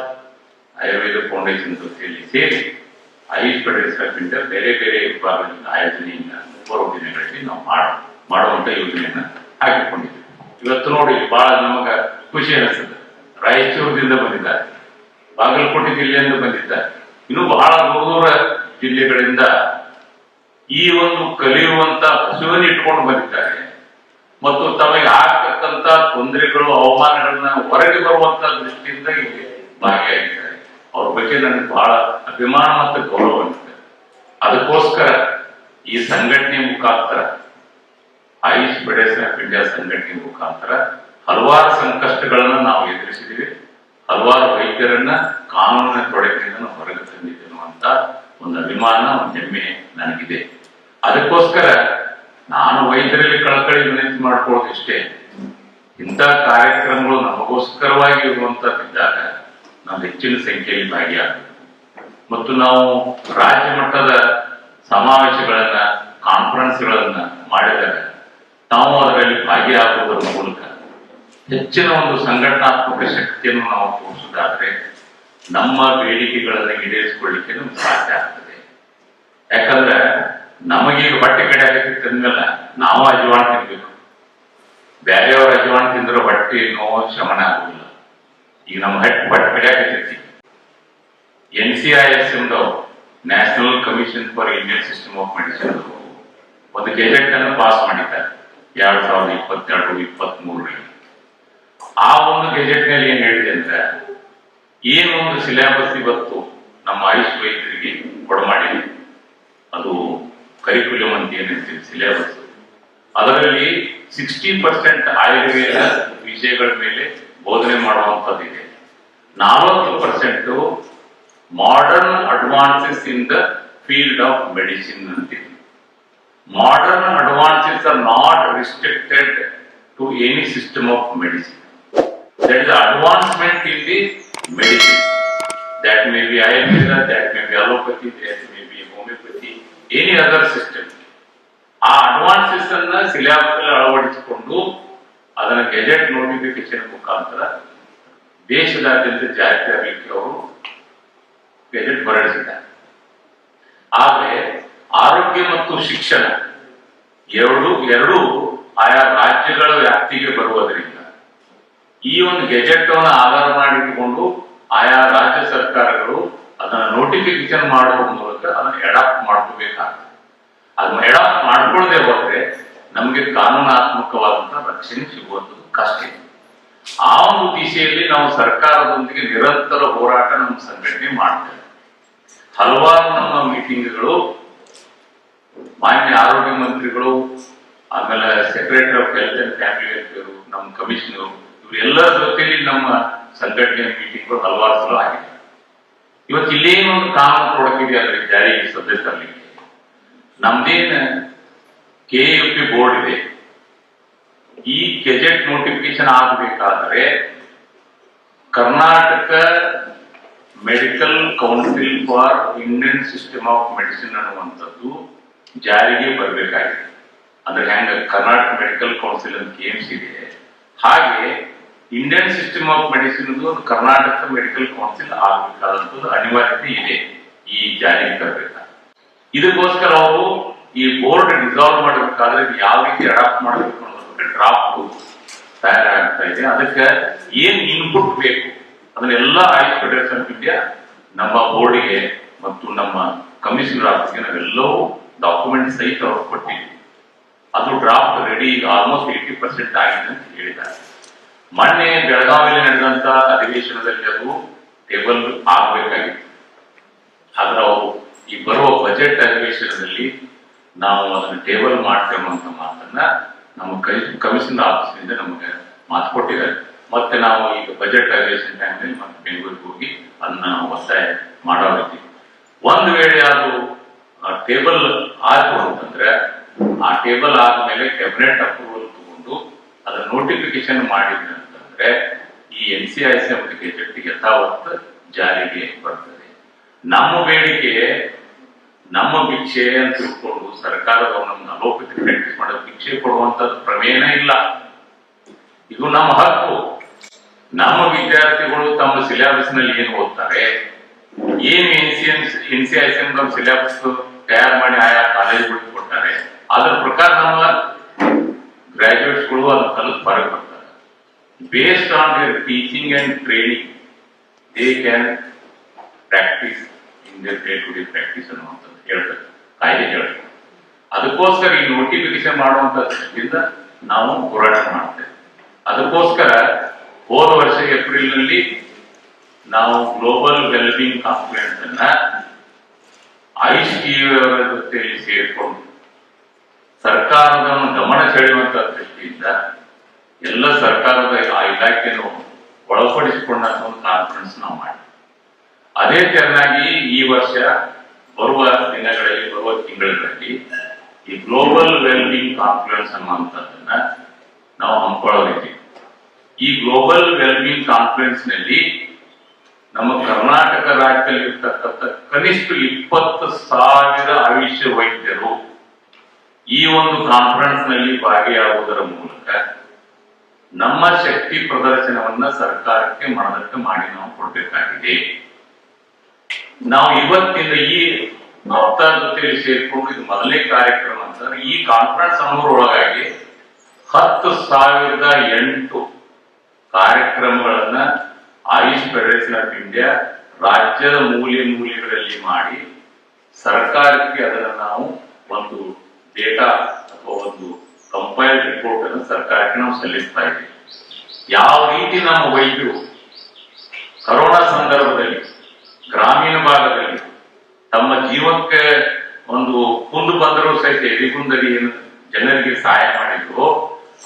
ಆಯುರ್ವೇದ ಫೌಂಡೇಶನ್ ಜೊತೆಯಲ್ಲಿ ಸೇರಿ ಆಯುಷ್ ಫೆಡರೇಷನ್ ಆಫ್ ಇಂಡಿಯಾ ಬೇರೆ ಬೇರೆ ವಿಭಾಗದಿಂದ ಆಯೋಜನೆಯಿಂದ 3 ದಿನಗಳಲ್ಲಿ ನಾವು ಮಾಡುವಂತ ಯೋಜನೆಯನ್ನ ಹಾಕಿಕೊಂಡಿದ್ದೀವಿ. ಇವತ್ತು ನೋಡಿ ಬಹಳ ನಮಗ ಖುಷಿ ಅನಿಸ್ತದೆ. ರಾಯಚೂರಿನಿಂದ ಬಂದಿದ್ದಾರೆ, ಬಾಗಲಕೋಟೆ ಜಿಲ್ಲೆಯಿಂದ ಬಂದಿದ್ದಾರೆ, ಇನ್ನು ಬಹಳ ದೂರ ಜಿಲ್ಲೆಗಳಿಂದ ಈ ಒಂದು ಕಲಿಯುವಂತ ಹಸುವನ್ನು ಇಟ್ಕೊಂಡು ಬಂದಿದ್ದಾರೆ ಮತ್ತು ತಮಗೆ ಆಗ್ತಕ್ಕಂತ ತೊಂದರೆಗಳು ಅವಮಾನಗಳನ್ನ ಹೊರಗೆ ಬರುವಂತ ದೃಷ್ಟಿಯಿಂದ ಇಲ್ಲಿ ಭಾಗಿಯಾಗಿದ್ದಾರೆ. ಅವ್ರ ಬಗ್ಗೆ ನನಗೆ ಬಹಳ ಅಭಿಮಾನ ಮತ್ತು ಗೌರವ ಅನಿಸ್ತದೆ. ಅದಕ್ಕೋಸ್ಕರ ಈ ಸಂಘಟನೆ ಮುಖಾಂತರ, ಆಯುಷ್ ಫೆಡರೇಷನ್ ಆಫ್ ಇಂಡಿಯಾ ಸಂಘಟನೆ ಮುಖಾಂತರ ಹಲವಾರು ಸಂಕಷ್ಟಗಳನ್ನ ನಾವು ಎದುರಿಸಿದ್ದೀವಿ. ಹಲವಾರು ವೈದ್ಯರನ್ನ ಕಾನೂನಿನ ತೊಡಕಿನಿಂದ ನಾವು ಹೊರಗೆ ತಂದಿದ್ದೇವೆ ಅಂತ ಒಂದು ಅಭಿಮಾನ, ಒಂದು ಹೆಮ್ಮೆ ನನಗಿದೆ. ಅದಕ್ಕೋಸ್ಕರ ನಾನು ವೈದ್ಯರಲ್ಲಿ ಕಳಕಳಿ ವಿನಂತಿ ಮಾಡ್ಕೊಳ್ಳೋದು ಇಷ್ಟೇ, ಇಂಥ ಕಾರ್ಯಕ್ರಮಗಳು ನಮಗೋಸ್ಕರವಾಗಿ ಇರುವಂತದ್ದಿದ್ದಾಗ ನಾವು ಹೆಚ್ಚಿನ ಸಂಖ್ಯೆಯಲ್ಲಿ ಭಾಗಿಯಾಗಬೇಕು ಮತ್ತು ನಾವು ರಾಜ್ಯ ಮಟ್ಟದ ಸಮಾವೇಶಗಳನ್ನ, ಕಾನ್ಫರೆನ್ಸ್ಗಳನ್ನ ಮಾಡಿದಾಗ ನಾವು ಅದರಲ್ಲಿ ಭಾಗಿಯಾಗುವುದರ ಮೂಲಕ ಹೆಚ್ಚಿನ ಒಂದು ಸಂಘಟನಾತ್ಮಕ ಶಕ್ತಿಯನ್ನು ನಾವು ತೋರಿಸುವುದಾದ್ರೆ ನಮ್ಮ ಬೇಡಿಕೆಗಳನ್ನು ಈಡೇರಿಸಿಕೊಳ್ಳಿಕ್ಕೆ ನಮ್ಗೆ ಸಾಧ್ಯ ಆಗ್ತದೆ. ಯಾಕಂದ್ರೆ ನಮಗೀಗ ಹೊಟ್ಟೆ ಕಡೆ ಆಗತ್ತಿದ್ಮೇಲೆ ನಾವು ಅಜವಾಣ ತಿನ್ಬೇಕು. ಬೇರೆಯವ್ರ ಅಜವಾಣ ತಿಂದ್ರೆ ಹೊಟ್ಟೆ ನೋವು ಶಮನ ಆಗುದಿಲ್ಲ. ಈಗ ನಮ್ಮ ಹೊಟ್ಟೆ ಕಡೆ ಆಗತ್ತೈತಿ. NCIS ಎಂದವರು, national commission for Indian system of medicine, ಒಂದು ಗೆಜೆಟ್ ಅನ್ನು ಪಾಸ್ ಮಾಡಿದ್ದಾರೆ 2022-23ರಲ್ಲಿ. ಆ ಒಂದು ಗೆಜೆಟ್ ನಲ್ಲಿ ಏನ್ ಹೇಳಿದೆ ಅಂದ್ರೆ, ಏನೊಂದು ಸಿಲೆಬಸ್ ಇವತ್ತು ನಮ್ಮ ಆಯುಷ್ ವೈದ್ಯರಿಗೆ ಕೊಡಮಾಡಿದೆ, ಅದು ಕರಿಕ್ಯುಲಮ್ ಅಂತ ಏನಂತೀವಿ ಸಿಲೆಬಸ್, ಅದರಲ್ಲಿ 60% ಆಯುರ್ವೇದ ವಿಷಯಗಳ ಮೇಲೆ ಬೋಧನೆ ಮಾಡುವಂಥದ್ದಿದೆ. 40% modern advances in the field of medicine ಅಂತಿದೆ. modern advances are not restricted to any system of medicine. There is advancement in the medicine. That may be Ayurveda, that may be allopathy, that may be homeopathy, any other system. ಆ ಅಡ್ವಾನ್ಸಸ್ ಅನ್ನ ಸಿಲೆಬಸ್ ಅಳವಡಿಸಿಕೊಂಡು ಅದನ್ನ ಗೆಜೆಟ್ ನೋಟಿಫಿಕೇಶನ್ ಮುಖಾಂತರ ದೇಶದಾದ್ಯಂತ ಜಾರಿ ಆಗಲಿಕ್ಕೆ ಅವರು ಗೆಜೆಟ್ ಹೊರಡಿಸಿದ್ದಾರೆ. ಆದರೆ ಆರೋಗ್ಯ ಮತ್ತು ಶಿಕ್ಷಣ ಎರಡೂ ಆಯಾ ರಾಜ್ಯಗಳ ವ್ಯಾಪ್ತಿಗೆ ಬರುವುದರಿಂದ ಈ ಒಂದು ಗೆಜೆಟ್ ಅನ್ನು ಆಧಾರ ಮಾಡಿಕೊಂಡು ಆಯಾ ರಾಜ್ಯ ಸರ್ಕಾರಗಳು ಅದನ್ನ ನೋಟಿಫಿಕೇಶನ್ ಮಾಡುವ ಮೂಲಕ ಅದನ್ನ ಅಡಾಪ್ಟ್ ಮಾಡ್ಕೋಬೇಕಾಗ್ತದೆ. ಅದನ್ನ ಅಡಾಪ್ಟ್ ಮಾಡ್ಕೊಳ್ಳದೆ ಹೋದ್ರೆ ನಮಗೆ ಕಾನೂನಾತ್ಮಕವಾದಂತಹ ರಕ್ಷಣೆ ಸಿಗುವಂಥದ್ದು ಕಷ್ಟ. ಆ ಒಂದು ದಿಶೆಯಲ್ಲಿ ನಾವು ಸರ್ಕಾರದೊಂದಿಗೆ ನಿರಂತರ ಹೋರಾಟ ನಮ್ಮ ಸಂಘಟನೆ ಮಾಡ್ತೇವೆ. ಹಲವಾರು ನಮ್ಮ ಮೀಟಿಂಗ್ಗಳು ಮಾನ್ಯ ಆರೋಗ್ಯ ಮಂತ್ರಿಗಳು, ಆಮೇಲೆ secretary of health and family welfare, ನಮ್ಮ ಕಮಿಷನರ್, ಇವರೆಲ್ಲರ ಜೊತೆಲಿ ನಮ್ಮ ಸಂಘಟನೆಯ ಮೀಟಿಂಗ್ಗಳು ಹಲವಾರು ಸಲ ಆಗಿದೆ. ಇವತ್ತು ಇಲ್ಲೇನೊಂದು ಕಾನೂನು ತೊಡಕಿದೆ ಅಂದ್ರೆ ಜಾರಿಗೆ ಸದ್ಯ ತರಲಿಕ್ಕೆ ನಮ್ದೇನ್ KFP ಬೋರ್ಡ್ ಇದೆ. ಈ ಗೆಜೆಟ್ ನೋಟಿಫಿಕೇಶನ್ ಆಗಬೇಕಾದ್ರೆ Karnataka medical council for Indian system of medicine ಅನ್ನುವಂಥದ್ದು ಜಾರಿಗೆ ಬರಬೇಕಾಗಿದೆ. ಅಂದ್ರೆ ಹೆಂಗ ಕರ್ನಾಟಕ ಮೆಡಿಕಲ್ ಕೌನ್ಸಿಲ್ ಅಂತ KMC ಇದೆ, ಹಾಗೆ Indian system of medicine Karnataka medical council ಆಗಬೇಕಾದಂಥದ್ದು ಅನಿವಾರ್ಯತೆ ಇದೆ ಈ ಜಾರಿಗೆ ತರಬೇಕಾದ್ರೆ. ಇದಕ್ಕೋಸ್ಕರ ಅವರು ಈ ಬೋರ್ಡ್ ಡಿಸಾಲ್ವ್ ಮಾಡಬೇಕಾದ್ರೆ ಯಾವ ರೀತಿ ಅಡಾಪ್ಟ್ ಮಾಡಬೇಕು ಅನ್ನೋದಕ್ಕೆ ಡ್ರಾಫ್ಟ್ ತಯಾರಾಗ್ತಾ ಇದೆ. ಅದಕ್ಕೆ ಏನ್ ಇನ್ಪುಟ್ ಬೇಕು ಅದನ್ನೆಲ್ಲ ಆಯುಷ್ ಫೆಡರೇಷನ್ ಆಫ್ ಇಂಡಿಯಾ ನಮ್ಮ ಬೋರ್ಡಿಗೆ ಮತ್ತು ನಮ್ಮ ಕಮಿಷನರ್ ಆಫೀಸ್ಗೆ ನಾವೆಲ್ಲವೂ ಡಾಕ್ಯುಮೆಂಟ್ ಸಹಿತ ಅವ್ರು ಕೊಟ್ಟಿದ್ವಿ. ಅದು ಡ್ರಾಫ್ಟ್ ರೆಡಿ ಆಲ್ಮೋಸ್ಟ್ 80% ಆಗಿದೆ ಅಂತ ಹೇಳಿದ್ದಾರೆ. ಮೊನ್ನೆ ಬೆಳಗಾವಿಯಲ್ಲಿ ನಡೆದಂತ ಅಧಿವೇಶನದಲ್ಲಿ ಅದು ಟೇಬಲ್ ಆಗಬೇಕಾಗಿತ್ತು. ಆದ್ರೆ ಅವರು ಈ ಬರುವ ಬಜೆಟ್ ಅಧಿವೇಶನದಲ್ಲಿ ನಾವು ಅದನ್ನು ಟೇಬಲ್ ಮಾಡ್ತೇವೆ ಅಂತ ಮಾತನ್ನ ನಮ್ಮ ಕಮಿಷನರ್ ಆಫೀಸ್ನಿಂದ ನಮಗೆ ಮಾತು ಕೊಟ್ಟಿದ್ದಾರೆ. ಮತ್ತೆ ನಾವು ಈಗ ಬಜೆಟ್ ಅಧಿವೇಶನ ಟೈಮ್ನಲ್ಲಿ ಮತ್ತೆ ಬೆಂಗಳೂರಿಗೆ ಹೋಗಿ ಅದನ್ನ ನಾವು ಒತ್ತಾಯ ಮಾಡೋದಕ್ಕೆ, ಒಂದು ವೇಳೆ ಅದು ಟೇಬಲ್ ಆಯ್ತು ಅಂತಂದ್ರೆ ಆ ಟೇಬಲ್ ಆದ್ಮೇಲೆ ಕ್ಯಾಬಿನೆಟ್ ಅಪ್ರೂವಲ್ ತಗೊಂಡು ಅದನ್ನ ನೋಟಿಫಿಕೇಶನ್ ಮಾಡಿದ್ರೆ ಅಂತಂದ್ರೆ ಈ NCIC ಮತ್ತು ಗೆಜೆಟ್ ಯಥಾವತ್ ಜಾರಿಗೆ ಬರ್ತದೆ. ನಮ್ಮ ಬೇಡಿಕೆ ನಮ್ಮ ಭಿಕ್ಷೆ ಅಂತ ತಿಳ್ಕೊಂಡು ಸರ್ಕಾರದವರು ನಮ್ಗೆ ಅಲೋಪತಿ ಪ್ರಾಕ್ಟೀಸ್ ಮಾಡೋದು ಭಿಕ್ಷೆ ಕೊಡುವಂತದ್ದು ಪ್ರಮೇಯನ ಇಲ್ಲ. ಇದು ನಮ್ಮ ಹಕ್ಕು. ನಮ್ಮ ವಿದ್ಯಾರ್ಥಿಗಳು ತಮ್ಮ ಸಿಲೆಬಸ್ ನಲ್ಲಿ ಏನು ಓದ್ತಾರೆ, ಏನು NCIC ಸಿಲೆಬಸ್ ತಯಾರು ಮಾಡಿ ಆಯಾ ಕಾಲೇಜ್ಗಳಿಗೆ ಕೊಡ್ತಾರೆ, ಅದರ ಪ್ರಕಾರ ನಮ್ಮ ಗ್ರಾಜುಯೇಟ್ಸ್ಗಳು ಅದನ್ನ ಕಲಿತು ಹೊರಗೆ ಬರ್ತಾರೆ. Based on their teaching and training they can practice in their day to day practice ಅನ್ನುವಂಥದ್ದು ಹೇಳ್ತಾರೆ, ಕಾಯ್ದೆ ಹೇಳ್ತಾರೆ. ಅದಕ್ಕೋಸ್ಕರ ಈ ನೋಟಿಫಿಕೇಶನ್ ಮಾಡುವಂತ ದೃಷ್ಟಿಯಿಂದ ನಾವು ಹೋರಾಟ ಮಾಡ್ತೇವೆ. ಅದಕ್ಕೋಸ್ಕರ ಹೋದ ವರ್ಷ ಏಪ್ರಿಲ್ ನಲ್ಲಿ ನಾವು ಗ್ಲೋಬಲ್ ವೆಲ್ಬಿಂಗ್ ಕಾನ್ಫರೆನ್ಸ್ ಅನ್ನ ಆಯುಷ್ ಅವರ ಜೊತೆಯಲ್ಲಿ ಸೇರಿಕೊಂಡು ಸರ್ಕಾರದ ಗಮನ ಸೆಳೆಯುವಂತ ದೃಷ್ಟಿಯಿಂದ ಎಲ್ಲ ಸರ್ಕಾರದ ಆ ಇಲಾಖೆಯನ್ನು ಒಳಪಡಿಸಿಕೊಂಡ ಒಂದು ಕಾನ್ಫರೆನ್ಸ್ ನಾವು ಮಾಡಿ, ಅದೇ ತೆರನಾಗಿ ಈ ವರ್ಷ ಬರುವ ದಿನಗಳಲ್ಲಿ ಬರುವ ತಿಂಗಳಲ್ಲಿ ಈ ಗ್ಲೋಬಲ್ ವೆಲ್ಬಿಂಗ್ ಕಾನ್ಫರೆನ್ಸ್ ಅನ್ನುವಂಥದ್ದನ್ನ ನಾವು ಹಮ್ಮಿಕೊಳ್ಳೋದಿದೆ. ಈ ಗ್ಲೋಬಲ್ ವೆಲ್ಬಿಂಗ್ ಕಾನ್ಫರೆನ್ಸ್ ನಲ್ಲಿ ನಮ್ಮ ಕರ್ನಾಟಕ ರಾಜ್ಯದಲ್ಲಿ ಇರ್ತಕ್ಕಂಥ ಕನಿಷ್ಠ 20,000 ಆಯುಷ್ ವೈದ್ಯರು ಈ ಒಂದು ಕಾನ್ಫರೆನ್ಸ್ ನಲ್ಲಿ ಭಾಗಿಯಾಗುವುದರ ಮೂಲಕ ನಮ್ಮ ಶಕ್ತಿ ಪ್ರದರ್ಶನವನ್ನ ಸರ್ಕಾರಕ್ಕೆ ಮನದಟ್ಟು ಮಾಡಿ ನಾವು ಕೊಡಬೇಕಾಗಿದೆ. ನಾವು ಇವತ್ತಿನ ಈ ವಕ್ತಾರ ಜೊತೆಯಲ್ಲಿ ಸೇರಿಕೊಂಡು ಇದು ಮೊದಲನೇ ಕಾರ್ಯಕ್ರಮ ಅಂತಂದ್ರೆ ಈ ಕಾನ್ಫರೆನ್ಸ್ ಅನ್ನೋರೊಳಗಾಗಿ 10,008 ಕಾರ್ಯಕ್ರಮಗಳನ್ನ ಆಯುಷ್ ಫೆಡರೇಷನ್ ಆಫ್ ಇಂಡಿಯಾ ರಾಜ್ಯದ ಮೂಲೆಗಳಲ್ಲಿ ಮಾಡಿ ಸರ್ಕಾರಕ್ಕೆ ಅದನ್ನ ನಾವು ಒಂದು ಡೇಟಾ ಅಥವಾ ಒಂದು ಕಂಪೈಲ್ಡ್ ರಿಪೋರ್ಟ್ ಅನ್ನು ಸರ್ಕಾರಕ್ಕೆ ನಾವು ಸಲ್ಲಿಸ್ತಾ ಇದ್ದೀವಿ. ಯಾವ ರೀತಿ ನಮ್ಮ ವೈದ್ಯರು ಕರೋನಾ ಸಂದರ್ಭದಲ್ಲಿ ಗ್ರಾಮೀಣ ಭಾಗದಲ್ಲಿ ತಮ್ಮ ಜೀವಕ್ಕೆ ಒಂದು ಕುಂದು ಬಂದರೂ ಸಹಿತ ಎದಿಗುಂದರಿ ಜನರಿಗೆ ಸಹಾಯ ಮಾಡಿದ್ರು,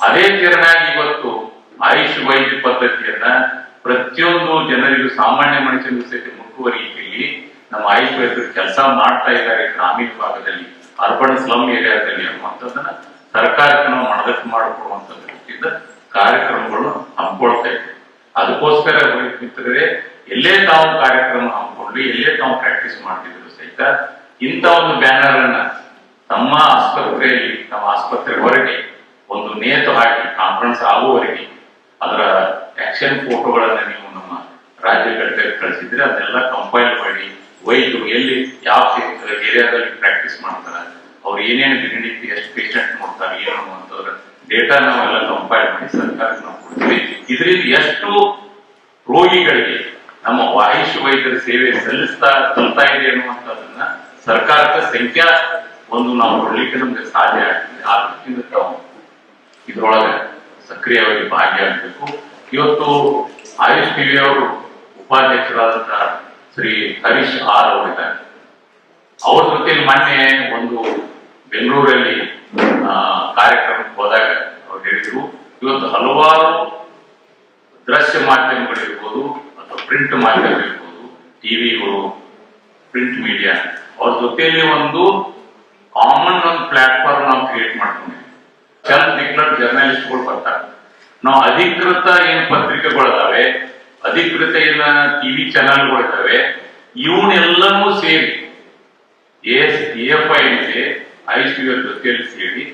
ಅದೇ ತೆರನಾಗಿ ಇವತ್ತು ಆಯುಷ್ ವೈದ್ಯ ಪದ್ಧತಿಯನ್ನ ಪ್ರತಿಯೊಂದು ಜನರಿಗೂ ಸಾಮಾನ್ಯ ಮನುಷ್ಯನಿಗೂ ಸಹಿತ ಮುಟ್ಟುವ ರೀತಿಯಲ್ಲಿ ನಮ್ಮ ಆಯುಷ್ ವೈದ್ಯರು ಕೆಲಸ ಮಾಡ್ತಾ ಇದ್ದಾರೆ ಗ್ರಾಮೀಣ ಭಾಗದಲ್ಲಿ. ಅರ್ಬನ್ ಸ್ಲಮ್ ಏರಿಯಾದಲ್ಲಿ ಅನ್ನುವಂಥದ್ದನ್ನ ಸರ್ಕಾರಕ್ಕೆ ನಾವು ಮನದಟ್ಟು ಮಾಡಿಕೊಡುವಂತ ದೃಷ್ಟಿಯಿಂದ ಕಾರ್ಯಕ್ರಮಗಳನ್ನು ಹಮ್ಮಿಕೊಳ್ತಾ ಇದ್ದೇವೆ. ಅದಕ್ಕೋಸ್ಕರ ಮಿತ್ರರೇ, ಎಲ್ಲೇ ತಾವು ಕಾರ್ಯಕ್ರಮ ಹಮ್ಮಿಕೊಂಡು ಎಲ್ಲೇ ತಾವು ಪ್ರಾಕ್ಟೀಸ್ ಮಾಡ್ತಿದ್ರು ಸಹಿತ ಇಂಥ ಒಂದು ಬ್ಯಾನರ್ ಅನ್ನ ತಮ್ಮ ಆಸ್ಪತ್ರೆಯಲ್ಲಿ, ನಮ್ಮ ಆಸ್ಪತ್ರೆ ಹೊರಗೆ ಒಂದು ನೇತು ಹಾಕಿ ಕಾನ್ಫರೆನ್ಸ್ ಆಗುವವರೆಗೆ ಅದರ ಆಕ್ಷನ್ ಫೋಟೋಗಳನ್ನ ನೀವು ನಮ್ಮ ರಾಜ್ಯ ಘಟಕಕ್ಕೆ ಕಳಿಸಿದ್ರೆ ಅದನ್ನೆಲ್ಲ ಕಂಪೈಲ್ ಮಾಡಿ ವೈದ್ಯರು ಎಲ್ಲಿ ಯಾವ ಏರಿಯಾದಲ್ಲಿ ಪ್ರಾಕ್ಟೀಸ್ ಮಾಡ್ತಾರ, ಅವ್ರು ಏನೇನು ದಿನನಿತ್ಯ ಎಷ್ಟು ಪೇಷಂಟ್ ನೋಡ್ತಾರೆ ಏನು ಅನ್ನುವಂಥದ್ರ ಡೇಟಾ ನಾವೆಲ್ಲ ಕಂಪೈಲ್ ಮಾಡಿ ಸರ್ಕಾರಕ್ಕೆ ನಾವು ಕೊಡ್ತೀವಿ. ಇದರಿಂದ ಎಷ್ಟು ರೋಗಿಗಳಿಗೆ ನಮ್ಮ ಆಯುಷ್ ವೈದ್ಯರ ಸೇವೆ ಸಲ್ತಾ ಇದೆ ಅನ್ನುವಂಥದ್ದನ್ನ ಸರ್ಕಾರಕ್ಕೆ ಸಂಖ್ಯಾ ಒಂದು ನಾವು ಕೊಡ್ಲಿಕ್ಕೆ ನಮ್ಗೆ ಸಾಧ್ಯ ಆಗ್ತದೆ. ಆ ದೃಷ್ಟಿಯಿಂದ ತಾವು ಇದ್ರೊಳಗೆ ಸಕ್ರಿಯವಾಗಿ ಭಾಗಿಯಾಗಬೇಕು. ಇವತ್ತು ಆಯುಷ್ ಟಿವಿ ಅವರು ಉಪಾಧ್ಯಕ್ಷರಾದಂತಹ ಶ್ರೀ ಹರೀಶ್ ಆರ್ ಅವರಿದ್ದಾರೆ. ಅವ್ರ ಜೊತೆ ಮೊನ್ನೆ ಒಂದು ಬೆಂಗಳೂರಲ್ಲಿ ಕಾರ್ಯಕ್ರಮಕ್ಕೆ ಹೋದಾಗ ಅವ್ರು ಹೇಳಿದ್ರು, ಇವತ್ತು ಹಲವಾರು ದೃಶ್ಯ ಮಾಧ್ಯಮಗಳಿರ್ಬೋದು ಅಥವಾ ಪ್ರಿಂಟ್ ಮಾಧ್ಯಮ ಇರ್ಬೋದು, ಟಿವಿಗಳು, ಪ್ರಿಂಟ್ ಮೀಡಿಯಾ, ಅವ್ರ ಜೊತೆಯಲ್ಲಿ ಒಂದು ಕಾಮನ್ ಒಂದು ಪ್ಲಾಟ್ಫಾರ್ಮ್ ನಾವು ಕ್ರಿಯೇಟ್ ಮಾಡ್ಕೊಂಡಿದ್ದೀವಿ. ಸೆಲ್ಫ್ ಡಿಕ್ಲೇರ್ಡ್ ಜರ್ನಲಿಸ್ಟ್ಗಳು ಬರ್ತಾರೆ. ನಾವು ಅಧಿಕೃತ ಏನ್ ಪತ್ರಿಕೆಗಳಿದಾವೆ, ಅಧಿಕೃತ ಏನ ಟಿವಿ ಚಾನೆಲ್ಗಳಿದಾವೆ, ಇವನ್ನೆಲ್ಲನೂ ಸೇರಿ AFI ಇದೆ ಆಯುಷ್ ಜೊತೆಯಲ್ಲಿ ಸೇರಿ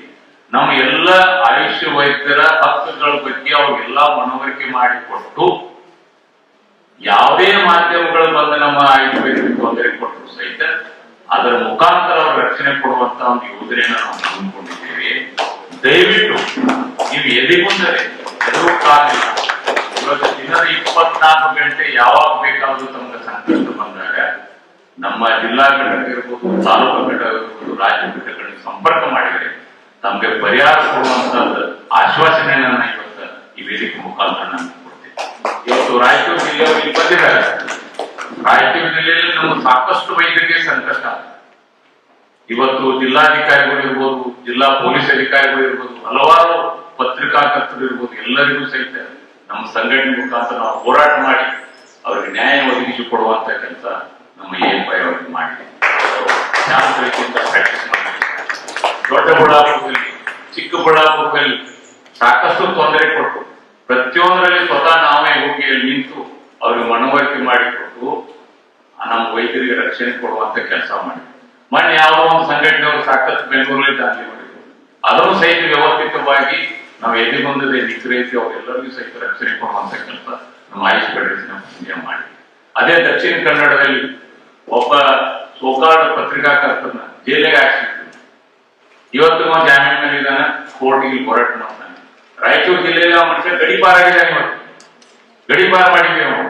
ನಮ್ಮ ಎಲ್ಲ ಆಯುಷ್ ವೈದ್ಯರ ಹಕ್ಕುಗಳ ಬಗ್ಗೆ ಅವ್ರಿಗೆಲ್ಲ ಮನವರಿಕೆ ಮಾಡಿಕೊಟ್ಟು ಯಾವುದೇ ಮಾಧ್ಯಮಗಳು ಬಂದು ನಮ್ಮ ಆಯುಷ್ ವೈದ್ಯರಿಗೆ ತೊಂದರೆ ಕೊಟ್ಟರು ಸಹಿತ ಅದರ ಮುಖಾಂತರ ಅವ್ರ ರಕ್ಷಣೆ ಕೊಡುವಂತ ಒಂದು ಯೋಜನೆಯನ್ನು ನಾವು ಹಮ್ಮಿಕೊಂಡಿದ್ದೇವೆ. ದಯವಿಟ್ಟು ನೀವು ಎದೆಗುಂದರೆ ಎದುರು ಕಾಲಿಲ್ಲ. ಇವತ್ತು ದಿನದ 24 ಗಂಟೆ ಯಾವಾಗ ಬೇಕಾದ್ರೂ ತಮಗೆ ಸಂಕಷ್ಟ ಬಂದಾಗ ನಮ್ಮ ಜಿಲ್ಲಾ ಘಟಕ ಇರ್ಬೋದು, ತಾಲೂಕು ಘಟಕ ಇರ್ಬೋದು, ರಾಜ್ಯ ಘಟಕಗಳಿಗೆ ಸಂಪರ್ಕ ಮಾಡಿದರೆ ತಮಗೆ ಪರಿಹಾರ ಕೊಡುವಂತದ್ದು ಆಶ್ವಾಸನೆಯನ್ನ ಇವತ್ತು ಈ ವೇದಿಕೆ ಮುಖಾಂತರ ನಮ್ಗೆ ಕೊಡ್ತೇವೆ. ಇವತ್ತು ರಾಯಚೂರು ಜಿಲ್ಲೆಯವರಿಗೆ ಬಂದಿದ್ದಾರೆ. ರಾಯಚೂರು ಜಿಲ್ಲೆಯಲ್ಲಿ ನಮ್ಗೆ ಸಾಕಷ್ಟು ವೈದ್ಯರಿಗೆ ಸಂಕಷ್ಟ. ಇವತ್ತು ಜಿಲ್ಲಾಧಿಕಾರಿಗಳು ಇರ್ಬೋದು, ಜಿಲ್ಲಾ ಪೊಲೀಸ್ ಅಧಿಕಾರಿಗಳು ಇರ್ಬೋದು, ಹಲವಾರು ಪತ್ರಿಕಾಕರ್ತರು ಇರ್ಬೋದು, ಎಲ್ಲರಿಗೂ ಸಹಿತ ನಮ್ಮ ಸಂಘಟನೆ ಮುಖಾಂತರ ನಾವು ಹೋರಾಟ ಮಾಡಿ ಅವರಿಗೆ ನ್ಯಾಯ ಒದಗಿಸಿಕೊಡುವಂತ ಕೆಲಸ ನಮ್ಮ AFI ಅವರಿಗೆ ಮಾಡಿ ಪ್ರಾಕ್ಟೀಸ್ ಮಾಡಿ. ದೊಡ್ಡಬಳ್ಳಾಪುರದಲ್ಲಿ, ಚಿಕ್ಕಬಳ್ಳಾಪುರದಲ್ಲಿ ಸಾಕಷ್ಟು ತೊಂದರೆ ಕೊಟ್ಟು ಪ್ರತಿಯೊಂದರಲ್ಲಿ ಸ್ವತಃ ನಾವೇ ಹೋಗಿ ನಿಂತು ಅವ್ರಿಗೆ ಮನವರಿಕೆ ಮಾಡಿಕೊಟ್ಟು ನಮ್ಮ ವೈದ್ಯರಿಗೆ ರಕ್ಷಣೆ ಕೊಡುವಂತ ಕೆಲಸ ಮಾಡಿ. ಮೊನ್ನೆ ಯಾವುದೋ ಒಂದು ಸಂಘಟನೆಯವರು ಸಾಕಷ್ಟು ಬೆಂಗಳೂರಲ್ಲಿ ದಾಖಲೆ ಮಾಡಿದ್ರು. ಅದನ್ನು ಸಹಿತ ವ್ಯವಸ್ಥಿತವಾಗಿ ನಾವು ಎದೆಗೊಂದದೆ ನಿಗ್ರಹಿಸಿ ಅವರೆಲ್ಲರಿಗೂ ಸಹಿತ ರಕ್ಷಣೆ ಕೊಡುವಂತ ಕೆಲಸ ನಮ್ಮ ಆಯುಷ್ ಫೆಡರೇಷನ್ ಮಾಡಿ. ಅದೇ ದಕ್ಷಿಣ ಕನ್ನಡದಲ್ಲಿ ಒಬ್ಬ ಸೋಕಾಡ ಪತ್ರಿಕಾಕರ್ತನ ಜೈಲಿಗೆ ಹಾಕಿದ್ರು. ಇವತ್ತು ನಾವು ಜಾಮೀನ್ ಮೇಲೆ ಇದ್ದಾನೆ, ಕೋರ್ಟಿಗೆ ಹೋರಾಟ ಮಾಡ್ತಾನೆ. ರಾಯಚೂರು ಜಿಲ್ಲೆಯಲ್ಲಿ ಆ ಮನುಷ್ಯ ಗಡಿಪಾರಾಗಿದ್ದಾನೆ. ಇವತ್ತು ಗಡಿಪಾರ ಮಾಡಿದ್ವಿ ನಾವು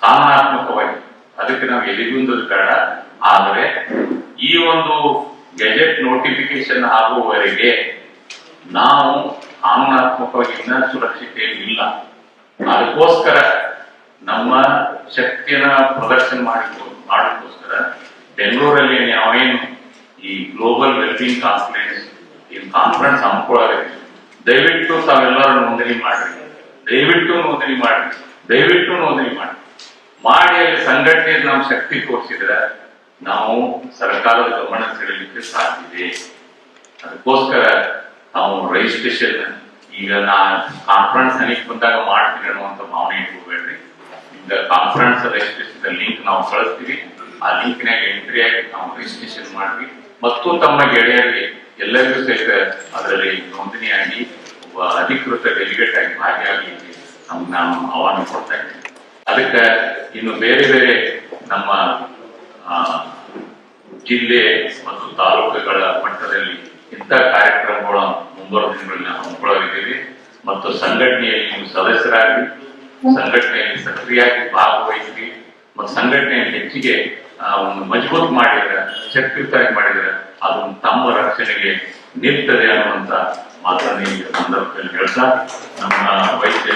ಕಾನೂನಾತ್ಮಕವಾಗಿ. ಅದಕ್ಕೆ ನಾವು ಎದೆಗುಂದೋದು ಬೇಡ. ಆದರೆ ಈ ಒಂದು ಗೆಜೆಟ್ ನೋಟಿಫಿಕೇಶನ್ ಆಗುವವರೆಗೆ ನಾವು ಕಾನೂನಾತ್ಮಕವಾಗಿ ಇನ್ನ ಸುರಕ್ಷತೆಯಲ್ಲಿ ಇಲ್ಲ. ಅದಕ್ಕೋಸ್ಕರ ನಮ್ಮ ಶಕ್ತಿಯನ್ನ ಪ್ರದರ್ಶನ ಮಾಡೋಕ್ಕೋಸ್ಕರ ಬೆಂಗಳೂರಲ್ಲಿ ನಾವೇನು ಈ ಗ್ಲೋಬಲ್ ವೆಲ್ಬಿಂಗ್ ಕಾನ್ಫರೆನ್ಸ್ ಹಮ್ಮಿಕೊಳ್ಳೋದು, ದಯವಿಟ್ಟು ತಾವೆಲ್ಲರೂ ನೋಂದಣಿ ಮಾಡ್ರಿ, ದಯವಿಟ್ಟು ನೋಂದಣಿ ಮಾಡಿ ಅಲ್ಲಿ ಸಂಘಟನೆ ನಾವು ಶಕ್ತಿ ತೋರಿಸಿದ್ರೆ ನಾವು ಸರ್ಕಾರದ ಗಮನ ಸೆಳೆಯಲಿಕ್ಕೆ ಸಾಧ್ಯ ಇದೆ. ಅದಕ್ಕೋಸ್ಕರ ನಾವು ರಿಜಿಸ್ಟ್ರೇಷನ್ ಈಗ ಕಾನ್ಫರೆನ್ಸ್ ನನಗೆ ಬಂದಾಗ ಮಾಡ್ತೀನಿ ಅನ್ನುವಂತ ಭಾವನೆ ಇಟ್ಕೋಬೇಡ್ರಿ. ಈಗ ಕಾನ್ಫರೆನ್ಸ್ ರಿಜಿಸ್ಟ್ರೇಷನ್ ಲಿಂಕ್ ನಾವು ಕಳಿಸ್ತೀವಿ. ಆ ಲಿಂಕ್ನಾಗ ಎಂಟ್ರಿ ಆಗಿ ನಾವು ರಿಜಿಸ್ಟ್ರೇಷನ್ ಮಾಡ್ವಿ ಮತ್ತು ತಮ್ಮ ಗೆಳೆಯರಿಗೆ ಎಲ್ಲರಿಗೂ ಸಹಿತ ಅದರಲ್ಲಿ ನೋಂದಣಿಯಾಗಿ ಒಬ್ಬ ಅಧಿಕೃತ ಡೆಲಿಗೇಟ್ ಆಗಿ ಭಾಗಿಯಾಗಿ ನಮ್ಗೆ ನಾನು ಆಹ್ವಾನ ಕೊಡ್ತಾ ಇದ್ದೀನಿ. ಅದಕ್ಕೆ ಇನ್ನು ಬೇರೆ ಬೇರೆ ನಮ್ಮ ಜಿಲ್ಲೆ ಮತ್ತು ತಾಲೂಕುಗಳ ಮಟ್ಟದಲ್ಲಿ ಇಂಥ ಕಾರ್ಯಕ್ರಮಗಳ ಮುಂಬರುವ ದಿನಗಳಲ್ಲಿ ನಾವು ಹಮ್ಮಿಕೊಳ್ಳಲಿದ್ದೇವೆ. ಮತ್ತು ಸಂಘಟನೆಯಲ್ಲಿ ನೀವು ಸದಸ್ಯರಾಗಿ ಸಂಘಟನೆಯಲ್ಲಿ ಸಕ್ರಿಯವಾಗಿ ಭಾಗವಹಿಸಿ ಮತ್ತು ಸಂಘಟನೆಯನ್ನು ಹೆಚ್ಚಿಗೆ ಒಂದು ಮಜಬೂತ್ ಮಾಡಿದ್ರೆ, ಶಕ್ತಿಯುತವಾಗಿ ಮಾಡಿದ್ರೆ ಅದು ತಮ್ಮ ರಕ್ಷಣೆಗೆ ನಿಲ್ತದೆ ಅನ್ನುವಂತ ಮಾತನ್ನು ಈ ಸಂದರ್ಭದಲ್ಲಿ ಹೇಳ್ತಾ ನಮ್ಮ ವೈದ್ಯ